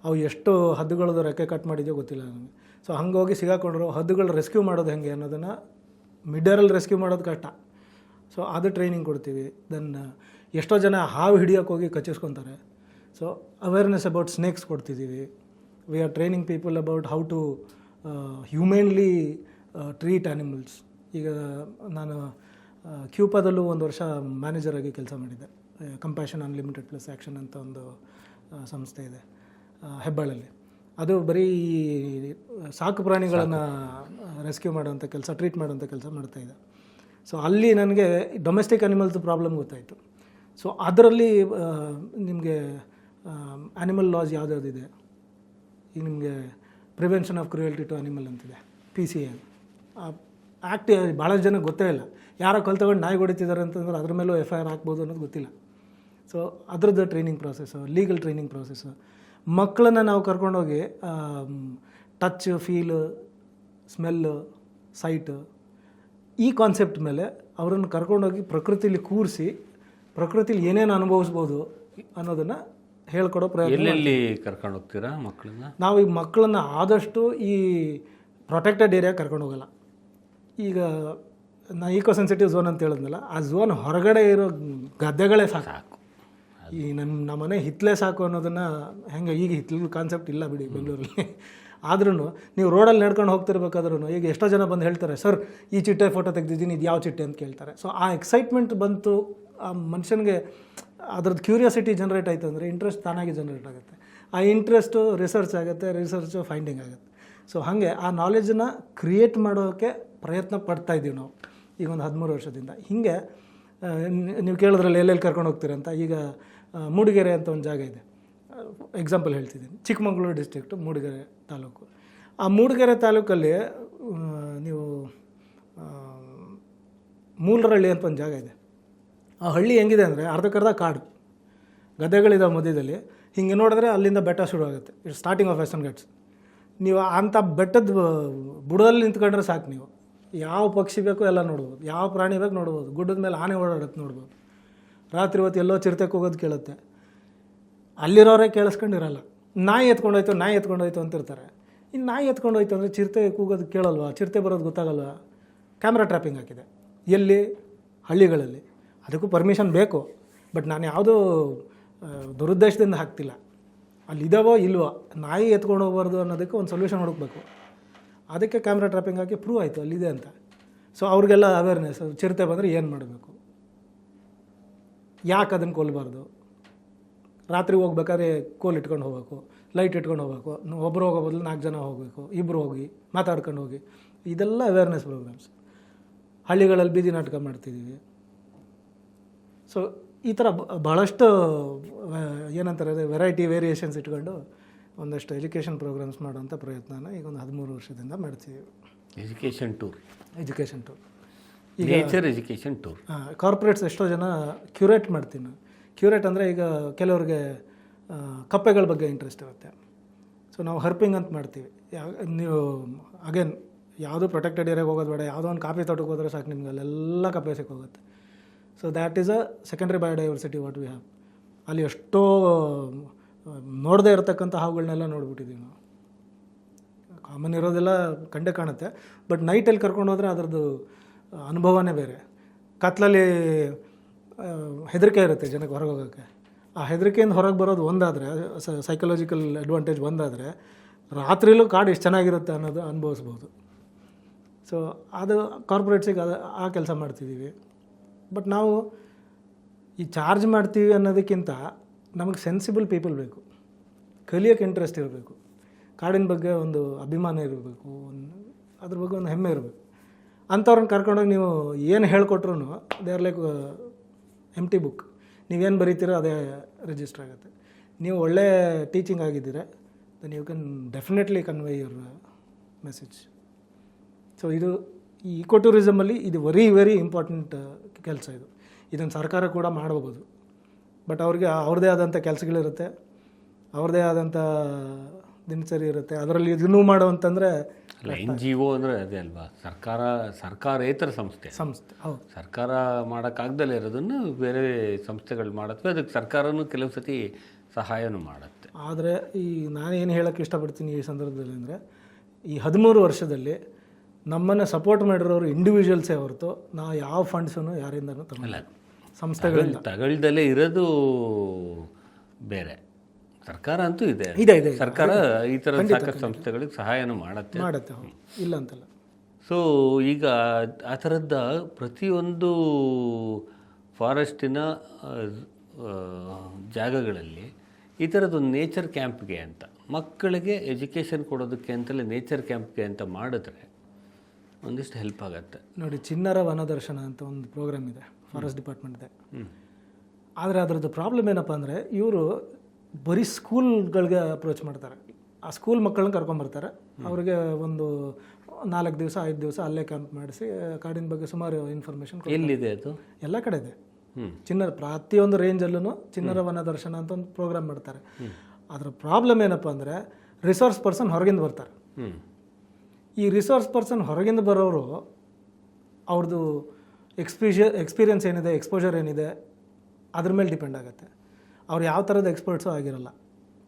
ಅವು ಎಷ್ಟು ಹದ್ದುಗಳದ್ದು ರೆಕ್ಕೆ ಕಟ್ ಮಾಡಿದೆಯೋ ಗೊತ್ತಿಲ್ಲ ನನಗೆ. ಸೊ ಹಂಗೋಗಿ ಸಿಗಾಕೊಂಡ್ರು ಹದ್ದುಗಳು ರೆಸ್ಕ್ಯೂ ಮಾಡೋದು ಹೆಂಗೆ ಅನ್ನೋದನ್ನು ಮಿಡರಲ್ಲಿ ರೆಸ್ಕ್ಯೂ ಮಾಡೋದು ಕಷ್ಟ. ಸೊ ಅದು ಟ್ರೈನಿಂಗ್ ಕೊಡ್ತೀವಿ. ದೆನ್ ಎಷ್ಟೋ ಜನ ಹಾವು ಹಿಡಿಯೋಕ್ಕೆ ಹೋಗಿ ಕಚ್ಚಿಸ್ಕೊತಾರೆ. ಸೊ ಅವೇರ್ನೆಸ್ ಅಬೌಟ್ ಸ್ನೇಕ್ಸ್ ಕೊಡ್ತಿದ್ದೀವಿ. We are training people about how to humanly treat animals. ಈಗ ನಾನು ಕ್ಯೂಪಾದಲ್ಲೂ 1 ವರ್ಷ ಮ್ಯಾನೇಜರಾಗಿ ಕೆಲಸ ಮಾಡಿದ್ದೆ. ಕಂಪ್ಯಾಷನ್ ಅನ್ಲಿಮಿಟೆಡ್ ಪ್ಲಸ್ ಆ್ಯಕ್ಷನ್ ಅಂತ ಒಂದು ಸಂಸ್ಥೆ ಇದೆ ಹೆಬ್ಬಾಳಲ್ಲಿ. ಅದು ಬರೀ ಸಾಕು ಪ್ರಾಣಿಗಳನ್ನು ರೆಸ್ಕ್ಯೂ ಮಾಡೋಂಥ ಕೆಲಸ, ಟ್ರೀಟ್ ಮಾಡೋಂಥ ಕೆಲಸ ಮಾಡ್ತಾಯಿದ್ದೆ. ಸೊ ಅಲ್ಲಿ ನನಗೆ ಡೊಮೆಸ್ಟಿಕ್ ಅನಿಮಲ್ಸ್ ಪ್ರಾಬ್ಲಮ್ ಗೊತ್ತಾಯಿತು. ಸೊ ಅದರಲ್ಲಿ ನಿಮಗೆ ಆ್ಯನಿಮಲ್ ಲಾಸ್ ಯಾವುದ್ಯಾವುದಿದೆ, ಈಗ ನಿಮಗೆ prevention of cruelty to animal ಅಂತಿದೆ, PCA. ಆ ಆ್ಯಕ್ಟ್ ಭಾಳ ಜನಕ್ಕೆ ಗೊತ್ತೇ ಇಲ್ಲ. ಯಾರೋ ಕಲ್ತ್ಕೊಂಡು ನಾಯಿ ಹೊಡಿತಿದ್ದಾರೆ ಅಂತಂದ್ರೆ ಅದ್ರ ಮೇಲೂ FIR ಹಾಕ್ಬೋದು ಅನ್ನೋದು ಗೊತ್ತಿಲ್ಲ. ಸೊ ಅದ್ರದ್ದು training process, legal training process. ಮಕ್ಕಳನ್ನು ನಾವು ಕರ್ಕೊಂಡೋಗಿ ಟಚ್, ಫೀಲ್, ಸ್ಮೆಲ್ಲು, ಸೈಟ್, ಈ ಕಾನ್ಸೆಪ್ಟ್ ಮೇಲೆ ಅವರನ್ನು ಕರ್ಕೊಂಡೋಗಿ ಪ್ರಕೃತಿಲಿ ಕೂರಿಸಿ ಪ್ರಕೃತಿಲಿ ಏನೇನು ಅನುಭವಿಸ್ಬೋದು ಅನ್ನೋದನ್ನು ಹೇಳ್ಕೊಡೋ ಪ್ರಯತ್ನ. ಎಲ್ಲೆಲ್ಲಿ ಕರ್ಕೊಂಡು ಹೋಗ್ತೀರಾ ಮಕ್ಕಳನ್ನ? ನಾವು ಈ ಮಕ್ಕಳನ್ನ ಆದಷ್ಟು ಈ ಪ್ರೊಟೆಕ್ಟೆಡ್ ಏರಿಯಾ ಕರ್ಕೊಂಡು ಹೋಗಲ್ಲ. ಈಗ ನಾ ಈಕೋ ಸೆನ್ಸಿಟಿವ್ ಝೋನ್ ಅಂತ ಹೇಳಿದ್ನಲ್ಲ, ಆ ಝೋನ್ ಹೊರಗಡೆ ಇರೋ ಗದ್ದೆಗಳೇ ಸಾಕು. ಈ ನಮ್ಮ ಮನೆ ಹಿತ್ತಲೇ ಸಾಕು ಅನ್ನೋದನ್ನು ಹೆಂಗೆ, ಈಗ ಹಿತ್ತಲ ಕಾನ್ಸೆಪ್ಟ್ ಇಲ್ಲ ಬಿಡಿ ಬೆಂಗಳೂರಲ್ಲಿ. ಆದ್ರೂ ನೀವು ರೋಡಲ್ಲಿ ನಡ್ಕೊಂಡು ಹೋಗ್ತಿರ್ಬೇಕಾದ್ರೂ ಈಗ ಎಷ್ಟೋ ಜನ ಬಂದು ಹೇಳ್ತಾರೆ, ಸರ್ ಈ ಚಿಟ್ಟೆ ಫೋಟೋ ತೆಗೆದಿದ್ದೀನಿ, ಇದು ಯಾವ ಚಿಟ್ಟೆ ಅಂತ ಕೇಳ್ತಾರೆ. ಸೊ ಆ ಎಕ್ಸೈಟ್ಮೆಂಟ್ ಬಂತು, ಆ ಮನುಷ್ಯನಿಗೆ ಅದ್ರದ್ದು ಕ್ಯೂರಿಯಾಸಿಟಿ ಜನ್ರೇಟ್ ಆಯಿತು ಅಂದರೆ ಇಂಟ್ರೆಸ್ಟ್ ತಾನಾಗಿ ಜನ್ರೇಟ್ ಆಗುತ್ತೆ. ಆ ಇಂಟ್ರೆಸ್ಟು ರಿಸರ್ಚ್ ಆಗುತ್ತೆ, ರಿಸರ್ಚು ಫೈಂಡಿಂಗ್ ಆಗುತ್ತೆ. ಸೊ ಹಾಗೆ ಆ ನಾಲೆಜನ್ನು ಕ್ರಿಯೇಟ್ ಮಾಡೋಕ್ಕೆ ಪ್ರಯತ್ನ ಪಡ್ತಾಯಿದ್ದೀವಿ ನಾವು ಈಗ ಒಂದು 13 ವರ್ಷದಿಂದ. ಹೀಗೆ ನೀವು ಕೇಳಿದ್ರಲ್ಲಿ ಎಲ್ಲೆಲ್ಲಿ ಕರ್ಕೊಂಡು ಹೋಗ್ತೀರಂತ. ಈಗ ಮೂಡಿಗೆರೆ ಅಂತ ಒಂದು ಜಾಗ ಇದೆ, ಎಕ್ಸಾಂಪಲ್ ಹೇಳ್ತಿದ್ದೀನಿ. ಚಿಕ್ಕಮಗಳೂರು ಡಿಸ್ಟ್ರಿಕ್ಟು ಮೂಡಿಗೆರೆ ತಾಲೂಕು. ಆ ಮೂಡಿಗೆರೆ ತಾಲೂಕಲ್ಲಿ ನೀವು ಮೂಲರಳ್ಳಿ ಅಂತ ಒಂದು ಜಾಗ ಇದೆ. ಆ ಹಳ್ಳಿ ಹೆಂಗಿದೆ ಅಂದರೆ ಅರ್ಧಕ್ಕರ್ಧ ಕಾಡು, ಗದ್ದೆಗಳಿದಾವೆ ಮಧ್ಯದಲ್ಲಿ. ಹಿಂಗೆ ನೋಡಿದ್ರೆ ಅಲ್ಲಿಂದ ಬೆಟ್ಟ ಶುರು ಆಗುತ್ತೆ. It's starting of western Ghats. ನೀವು ಅಂಥ ಬೆಟ್ಟದ ಬುಡದಲ್ಲಿ ನಿಂತ್ಕೊಂಡ್ರೆ ಸಾಕು, ನೀವು ಯಾವ ಪಕ್ಷಿ ಬೇಕೋ ಎಲ್ಲ ನೋಡ್ಬೋದು, ಯಾವ ಪ್ರಾಣಿ ಬೇಕು ನೋಡ್ಬೋದು. ಗುಡ್ಡದ ಮೇಲೆ ಆನೆ ಓಡಾಡುತ್ತೆ ನೋಡ್ಬೋದು. ರಾತ್ರಿ ಹೊತ್ತು ಎಲ್ಲೋ ಚಿರತೆಗೆ ಹೋಗೋದು ಕೇಳುತ್ತೆ, ಅಲ್ಲಿರೋರೇ ಕೇಳಿಸ್ಕೊಂಡಿರಲ್ಲ. ನಾಯಿ ಎತ್ಕೊಂಡೋಯ್ತು ಅಂತಿರ್ತಾರೆ. ಇನ್ನು ನಾಯಿ ಎತ್ಕೊಂಡೋಯ್ತು ಅಂದರೆ ಚಿರತೆ ಕೂಗೋದು ಕೇಳಲ್ವಾ, ಚಿರತೆ ಬರೋದು ಗೊತ್ತಾಗಲ್ವಾ? ಕ್ಯಾಮ್ರಾ ಟ್ರ್ಯಾಪಿಂಗ್ ಹಾಕಿದೆ ಎಲ್ಲಿ? ಹಳ್ಳಿಗಳಲ್ಲಿ. ಅದಕ್ಕೂ ಪರ್ಮಿಷನ್ ಬೇಕು, ಬಟ್ ನಾನು ಯಾವುದೂ ದುರುದ್ದೇಶದಿಂದ ಹಾಕ್ತಿಲ್ಲ. ಅಲ್ಲಿ ಇದಾವೋ ಇಲ್ವೋ, ನಾಯಿ ಎತ್ಕೊಂಡು ಹೋಗ್ಬಾರ್ದು ಅನ್ನೋದಕ್ಕೆ ಒಂದು ಸೊಲ್ಯೂಷನ್ ಹುಡುಕ್ಬೇಕು. ಅದಕ್ಕೆ ಕ್ಯಾಮ್ರಾ ಟ್ರಾಪಿಂಗ್ ಹಾಕಿ ಪ್ರೂವ್ ಆಯಿತು ಅಲ್ಲಿದೆ ಅಂತ. ಸೊ ಅವ್ರಿಗೆಲ್ಲ ಅವೇರ್ನೆಸ್, ಚಿರತೆ ಬಂದರೆ ಏನು ಮಾಡಬೇಕು, ಯಾಕೆ ಅದನ್ನು ಕೊಲ್ಲಬಾರ್ದು, ರಾತ್ರಿ ಹೋಗ್ಬೇಕಾದ್ರೆ ಕೋಲ್ ಇಟ್ಕೊಂಡು ಹೋಗಬೇಕು, ಲೈಟ್ ಇಟ್ಕೊಂಡು ಹೋಗಬೇಕು, ಒಬ್ಬರು ಹೋಗೋ ಬದಲು 4 ಜನ ಹೋಗಬೇಕು, ಇಬ್ಬರು ಹೋಗಿ ಮಾತಾಡ್ಕೊಂಡು ಹೋಗಿ, ಇದೆಲ್ಲ ಅವೇರ್ನೆಸ್ ಪ್ರೋಗ್ರಾಮ್ಸ್. ಹಳ್ಳಿಗಳಲ್ಲಿ ಬೀದಿ ನಾಟಕ ಮಾಡ್ತಿದ್ದೀವಿ. ಸೊ ಈ ಥರ ಭಾಳಷ್ಟು ಏನಂತಾರೆ ವೆರೈಟಿ ವೇರಿಯೇಷನ್ಸ್ ಇಟ್ಕೊಂಡು ಒಂದಷ್ಟು ಎಜುಕೇಷನ್ ಪ್ರೋಗ್ರಾಮ್ಸ್ ಮಾಡೋಂಥ ಪ್ರಯತ್ನನ ಈಗ ಒಂದು 13 ವರ್ಷದಿಂದ ಮಾಡ್ತೀವಿ. Education tour nature education tour. Corporates ಎಷ್ಟೋ ಜನ ಕ್ಯೂರೇಟ್ ಮಾಡ್ತೀನಿ ನಾನು. ಕ್ಯೂರೇಟ್ ಅಂದರೆ ಈಗ ಕೆಲವ್ರಿಗೆ ಕಪ್ಪೆಗಳ ಬಗ್ಗೆ ಇಂಟ್ರೆಸ್ಟ್ ಇರುತ್ತೆ. ಸೊ ನಾವು ಹರ್ಪಿಂಗ್ ಅಂತ ಮಾಡ್ತೀವಿ. ನೀವು ಅಗೇನ್ ಯಾವುದೋ ಪ್ರೊಟೆಕ್ಟೆಡ್ ಏರಿಯಾಗೆ ಹೋಗೋದು ಬೇಡ, ಯಾವುದೋ ಒಂದು ಕಾಫಿ ತೋಟಕ್ಕೆ ಹೋದರೆ ಸಾಕು, ನಿಮ್ಗೆ ಅಲ್ಲೆಲ್ಲ ಕಪ್ಪೆ ಸಿಕ್ಕೋಗುತ್ತೆ. So that is a secondary biodiversity what we have. ಅಲ್ಲಿ ಎಷ್ಟೋ ನೋಡದೇ ಇರತಕ್ಕಂಥ ಹಾವುಗಳನ್ನೆಲ್ಲ ನೋಡ್ಬಿಟ್ಟಿದ್ದೀವಿ ನಾವು. ಕಾಮನ್ ಇರೋದೆಲ್ಲ ಕಂಡೇ ಕಾಣುತ್ತೆ, ಬಟ್ ನೈಟಲ್ಲಿ ಕರ್ಕೊಂಡು ಹೋದರೆ ಅದರದ್ದು ಅನುಭವನೇ ಬೇರೆ. ಕತ್ಲಲ್ಲಿ ಹೆದರಿಕೆ ಇರುತ್ತೆ ಜನಕ್ಕೆ ಹೊರಗೆ ಹೋಗೋಕ್ಕೆ. ಆ ಹೆದರಿಕೆಯಿಂದ ಹೊರಗೆ ಬರೋದು ಒಂದಾದರೆ, ಸೈಕಲಾಜಿಕಲ್ ಅಡ್ವಾಂಟೇಜ್ ಒಂದಾದರೆ, ರಾತ್ರಿಲೂ ಕಾಡು ಎಷ್ಟು ಚೆನ್ನಾಗಿರುತ್ತೆ ಅನ್ನೋದು ಅನುಭವಿಸ್ಬೋದು. ಸೊ ಅದು ಕಾರ್ಪೊರೇಟ್ಸಿಗೆ ಆ ಕೆಲಸ ಮಾಡ್ತಿದ್ದೀವಿ. ಬಟ್ ನಾವು ಈ ಚಾರ್ಜ್ ಮಾಡ್ತೀವಿ ಅನ್ನೋದಕ್ಕಿಂತ ನಮಗೆ ಸೆನ್ಸಿಬಲ್ ಪೀಪಲ್ ಬೇಕು, ಕಲಿಯೋಕ್ಕೆ ಇಂಟ್ರೆಸ್ಟ್ ಇರಬೇಕು, ಕಾಡಿನ ಬಗ್ಗೆ ಒಂದು ಅಭಿಮಾನ ಇರಬೇಕು, ಅದ್ರ ಬಗ್ಗೆ ಒಂದು ಹೆಮ್ಮೆ ಇರಬೇಕು. ಅಂಥವ್ರನ್ನ ಕರ್ಕೊಂಡೋಗಿ ನೀವು ಏನು ಹೇಳ್ಕೊಟ್ರು they are like empty book. ನೀವೇನು ಬರೀತೀರೋ ಅದೇ ರಿಜಿಸ್ಟರ್ ಆಗುತ್ತೆ. ನೀವು ಒಳ್ಳೆ ಟೀಚಿಂಗ್ ಆಗಿದ್ದೀರಾ, then you can definitely convey your message. So ಇದು ಈ ಈಕೋ ಟೂರಿಸಮಲ್ಲಿ ಇದು ವೆರಿ ಇಂಪಾರ್ಟೆಂಟ್ ಕೆಲಸ. ಇದನ್ನು ಸರ್ಕಾರ ಕೂಡ ಮಾಡ್ಬೋದು, ಬಟ್ ಅವ್ರಿಗೆ ಅವ್ರದ್ದೇ ಆದಂಥ ಕೆಲಸಗಳಿರುತ್ತೆ, ಅವ್ರದ್ದೇ ಆದಂಥ ದಿನಚರಿ ಇರುತ್ತೆ. ಅದರಲ್ಲಿ ಇದನ್ನೂ ಮಾಡೋ ಅಂತಂದರೆ ಅಲ್ಲ, NGO ಅಂದರೆ ಅದೇ ಅಲ್ವಾ, ಸರ್ಕಾರೇತರ ಸಂಸ್ಥೆ. ಹೌದು. ಸರ್ಕಾರ ಮಾಡೋಕ್ಕಾಗ್ದಲೇ ಇರೋದನ್ನು ಬೇರೆ ಸಂಸ್ಥೆಗಳು ಮಾಡತ್ವೆ, ಅದಕ್ಕೆ ಸರ್ಕಾರನೂ ಕೆಲವು ಸತಿ ಸಹಾಯನೂ ಮಾಡುತ್ತೆ. ಆದರೆ ಈ ನಾನೇನು ಹೇಳೋಕ್ಕೆ ಇಷ್ಟಪಡ್ತೀನಿ ಈ ಸಂದರ್ಭದಲ್ಲಿ ಅಂದರೆ, ಈ 13 ವರ್ಷದಲ್ಲಿ ನಮ್ಮನ್ನು ಸಪೋರ್ಟ್ ಮಾಡಿರೋರು ಇಂಡಿವಿಜುವಲ್ಸೇ ಹೊರತು ನಾವು ಯಾವ ಫಂಡ್ಸನ್ನು ಯಾರಿಂದನೂ ತಗೊಳ್ಳಲ್ಲ. ಸಂಸ್ಥೆಗಳಿಂದ ತಗೊಳ್ದಲೇ ಇರೋದು ಬೇರೆ, ಸರ್ಕಾರ ಅಂತೂ ಇದೆ. ಸರ್ಕಾರ ಈ ಥರ ಸಾಕಷ್ಟು ಸಂಸ್ಥೆಗಳಿಗೆ ಸಹಾಯನೂ ಮಾಡುತ್ತೆ. ಇಲ್ಲ ಅಂತಲ್ಲ. ಸೊ ಈಗ ಆ ಥರದ ಪ್ರತಿಯೊಂದು ಫಾರೆಸ್ಟಿನ ಜಾಗಗಳಲ್ಲಿ ಈ ಥರದ್ದೊಂದು ನೇಚರ್ ಕ್ಯಾಂಪ್ಗೆ ಅಂತ ಮಕ್ಕಳಿಗೆ ಎಜುಕೇಷನ್ ಕೊಡೋದಕ್ಕೆ ಅಂತಲೇ ನೇಚರ್ ಕ್ಯಾಂಪ್ಗೆ ಅಂತ ಮಾಡಿದ್ರೆ ಒಂದಿಷ್ಟು ಹೆಲ್ಪ್ ಆಗುತ್ತೆ. ನೋಡಿ, ಚಿನ್ನರ ವನದರ್ಶನ ಅಂತ ಒಂದು ಪ್ರೋಗ್ರಾಮ್ ಇದೆ ಫಾರೆಸ್ಟ್ ಡಿಪಾರ್ಟ್ಮೆಂಟ್ದೆ. ಆದರೆ ಅದರದ್ದು ಪ್ರಾಬ್ಲಮ್ ಏನಪ್ಪ ಅಂದರೆ, ಇವರು ಬರೀ ಸ್ಕೂಲ್ಗಳಿಗೆ ಅಪ್ರೋಚ್ ಮಾಡ್ತಾರೆ. ಆ ಸ್ಕೂಲ್ ಮಕ್ಕಳನ್ನ ಕರ್ಕೊಂಬರ್ತಾರೆ, ಅವ್ರಿಗೆ ಒಂದು 4 ದಿವಸ 5 ದಿವಸ ಅಲ್ಲೇ ಕ್ಯಾಂಪ್ ಮಾಡಿಸಿ ಕಾಡಿನ ಬಗ್ಗೆ ಸುಮಾರು ಇನ್ಫಾರ್ಮೇಷನ್. ಎಲ್ಲಿದೆ ಅದು? ಎಲ್ಲ ಕಡೆ ಇದೆ. ಪ್ರತಿಯೊಂದು ರೇಂಜಲ್ಲೂ ಚಿನ್ನರ ವನದರ್ಶನ ಅಂತ ಒಂದು ಪ್ರೋಗ್ರಾಮ್ ಮಾಡ್ತಾರೆ. ಅದರ ಪ್ರಾಬ್ಲಮ್ ಏನಪ್ಪ ಅಂದರೆ, ರಿಸೋರ್ಸ್ ಪರ್ಸನ್ ಹೊರಗಿಂದ ಬರ್ತಾರೆ. ಈ ರಿಸೋರ್ಸ್ ಪರ್ಸನ್ ಹೊರಗಿಂದ ಬರೋರು ಅವ್ರದ್ದು ಎಕ್ಸ್ಪೀರಿಯನ್ಸ್ ಏನಿದೆ, ಎಕ್ಸ್ಪೋಜರ್ ಏನಿದೆ, ಅದ್ರ ಮೇಲೆ ಡಿಪೆಂಡ್ ಆಗುತ್ತೆ. ಅವ್ರು ಯಾವ ಥರದ ಎಕ್ಸ್ಪರ್ಟ್ಸು ಆಗಿರಲ್ಲ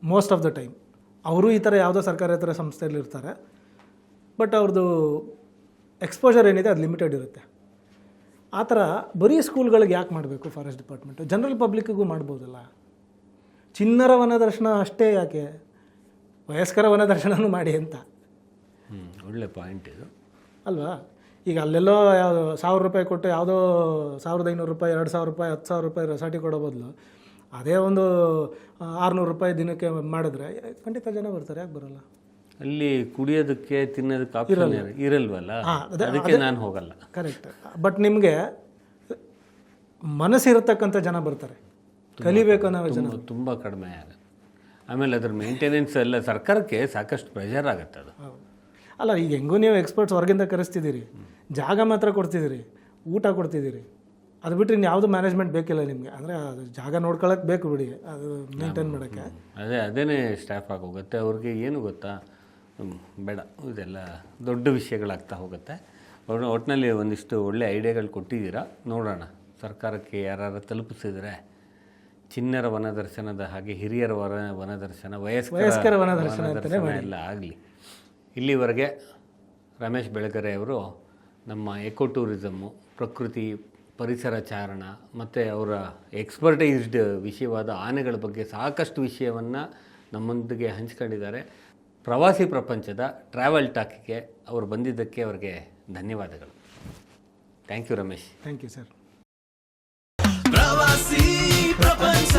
ಮೋಸ್ಟ್ ಆಫ್ ದ ಟೈಮ್. ಅವರು ಈ ಥರ ಯಾವುದೋ ಸರ್ಕಾರೇತರ ಸಂಸ್ಥೆಯಲ್ಲಿ ಇರ್ತಾರೆ, ಬಟ್ ಅವ್ರದ್ದು ಎಕ್ಸ್ಪೋಜರ್ ಏನಿದೆ ಅದು ಲಿಮಿಟೆಡ್ ಇರುತ್ತೆ. ಆ ಥರ ಬರೀ ಸ್ಕೂಲ್ಗಳಿಗೆ ಯಾಕೆ ಮಾಡಬೇಕು ಫಾರೆಸ್ಟ್ ಡಿಪಾರ್ಟ್ಮೆಂಟು? ಜನರಲ್ ಪಬ್ಲಿಕ್ಕಿಗೂ ಮಾಡ್ಬೋದಲ್ಲ. ಚಿನ್ನರ ವನದರ್ಶನ ಅಷ್ಟೇ ಯಾಕೆ, ವಯಸ್ಕರ ವನದರ್ಶನನೂ ಮಾಡಿ ಅಂತ. ಒಳ್ಳೆ ಪಾಯಿಂಟ್ ಇದು ಅಲ್ವಾ? ಈಗ ಅಲ್ಲೆಲ್ಲೋ ಯಾವುದು 1000 ರೂಪಾಯಿ ಕೊಟ್ಟು ಯಾವುದೋ 1500 ರೂಪಾಯಿ 2000 ರೂಪಾಯಿ 10,000 ರೂಪಾಯಿ ರೆಸಾರ್ಟಿ ಕೊಡೋ ಬದಲು ಅದೇ ಒಂದು 600 ರೂಪಾಯಿ ದಿನಕ್ಕೆ ಮಾಡಿದ್ರೆ ಖಂಡಿತ ಜನ ಬರ್ತಾರೆ. ಯಾಕೆ ಬರೋಲ್ಲ? ಅಲ್ಲಿ ಕುಡಿಯೋದಕ್ಕೆ ತಿನ್ನೋದಕ್ಕೆ ಆಪ್ಷನ್ ಇರಲ್ವಲ್ಲ, ಅದಕ್ಕೆ ನಾನು ಹೋಗಲ್ಲ. ಕರೆಕ್ಟ್. ಬಟ್ ನಿಮಗೆ ಮನಸ್ಸಿರತಕ್ಕಂಥ ಜನ ಬರ್ತಾರೆ, ಕಲಿಬೇಕು ಅನ್ನೋ ಜನ ತುಂಬ ಕಡಿಮೆ ಆಗುತ್ತೆ. ಆಮೇಲೆ ಅದ್ರ ಮೇಂಟೆನೆನ್ಸ್ ಎಲ್ಲ ಸರ್ಕಾರಕ್ಕೆ ಸಾಕಷ್ಟು ಪ್ರೆಷರ್ ಆಗುತ್ತೆ. ಅದು ಅಲ್ಲ, ಈಗ ಹೆಂಗೂ ನೀವು ಎಕ್ಸ್ಪರ್ಟ್ಸ್ ಹೊರಗಿಂದ ಕರೆಸ್ತಿದ್ದೀರಿ, ಜಾಗ ಮಾತ್ರ ಕೊಡ್ತಿದ್ದೀರಿ, ಊಟ ಕೊಡ್ತಿದ್ದೀರಿ, ಅದು ಬಿಟ್ಟರೆ ಇನ್ನು ಯಾವುದು ಮ್ಯಾನೇಜ್ಮೆಂಟ್ ಬೇಕಿಲ್ಲ ನಿಮಗೆ. ಅಂದರೆ ಅದು ಜಾಗ ನೋಡ್ಕೊಳ್ಳೋಕೆ ಬೇಕು ಬಿಡಿ, ಅದು ಮೇಂಟೈನ್ ಮಾಡೋಕ್ಕೆ. ಅದೇನೇ ಸ್ಟಾಫ್ ಆಗೋಗುತ್ತೆ. ಅವ್ರಿಗೆ ಏನು ಗೊತ್ತಾ, ಬೇಡ, ಇದೆಲ್ಲ ದೊಡ್ಡ ವಿಷಯಗಳಾಗ್ತಾ ಹೋಗುತ್ತೆ. ಒಟ್ಟಿನಲ್ಲಿ ಒಂದಿಷ್ಟು ಒಳ್ಳೆ ಐಡಿಯಾಗಳು ಕೊಟ್ಟಿದ್ದೀರಾ. ನೋಡೋಣ, ಸರ್ಕಾರಕ್ಕೆ ಯಾರು ತಲುಪಿಸಿದರೆ ಚಿನ್ನರ ವನದರ್ಶನದ ಹಾಗೆ ಹಿರಿಯರ ವನದರ್ಶನ, ವಯಸ್ಕರ ವನದರ್ಶನ ಎಲ್ಲ ಆಗಲಿ. ಇಲ್ಲಿವರೆಗೆ ರಮೇಶ್ ಬೆಳಗೆರೆ ಅವರು ನಮ್ಮ ಎಕೋ ಟೂರಿಸಮ್ಮು, ಪ್ರಕೃತಿ ಪರಿಸರ ಚಾರಣ ಮತ್ತು ಅವರ ಎಕ್ಸ್ಪರ್ಟೈಸ್ಡ್ ವಿಷಯವಾದ ಆನೆಗಳ ಬಗ್ಗೆ ಸಾಕಷ್ಟು ವಿಷಯವನ್ನು ನಮ್ಮೊಂದಿಗೆ ಹಂಚ್ಕೊಂಡಿದ್ದಾರೆ. ಪ್ರವಾಸಿ ಪ್ರಪಂಚದ ಟ್ರಾವೆಲ್ ಟಾಕಿಗೆ ಅವರು ಬಂದಿದ್ದಕ್ಕೆ ಅವರಿಗೆ ಧನ್ಯವಾದಗಳು. Thank you Ramesh. Thank you sir. Pravasi ಪ್ರಪಂಚ.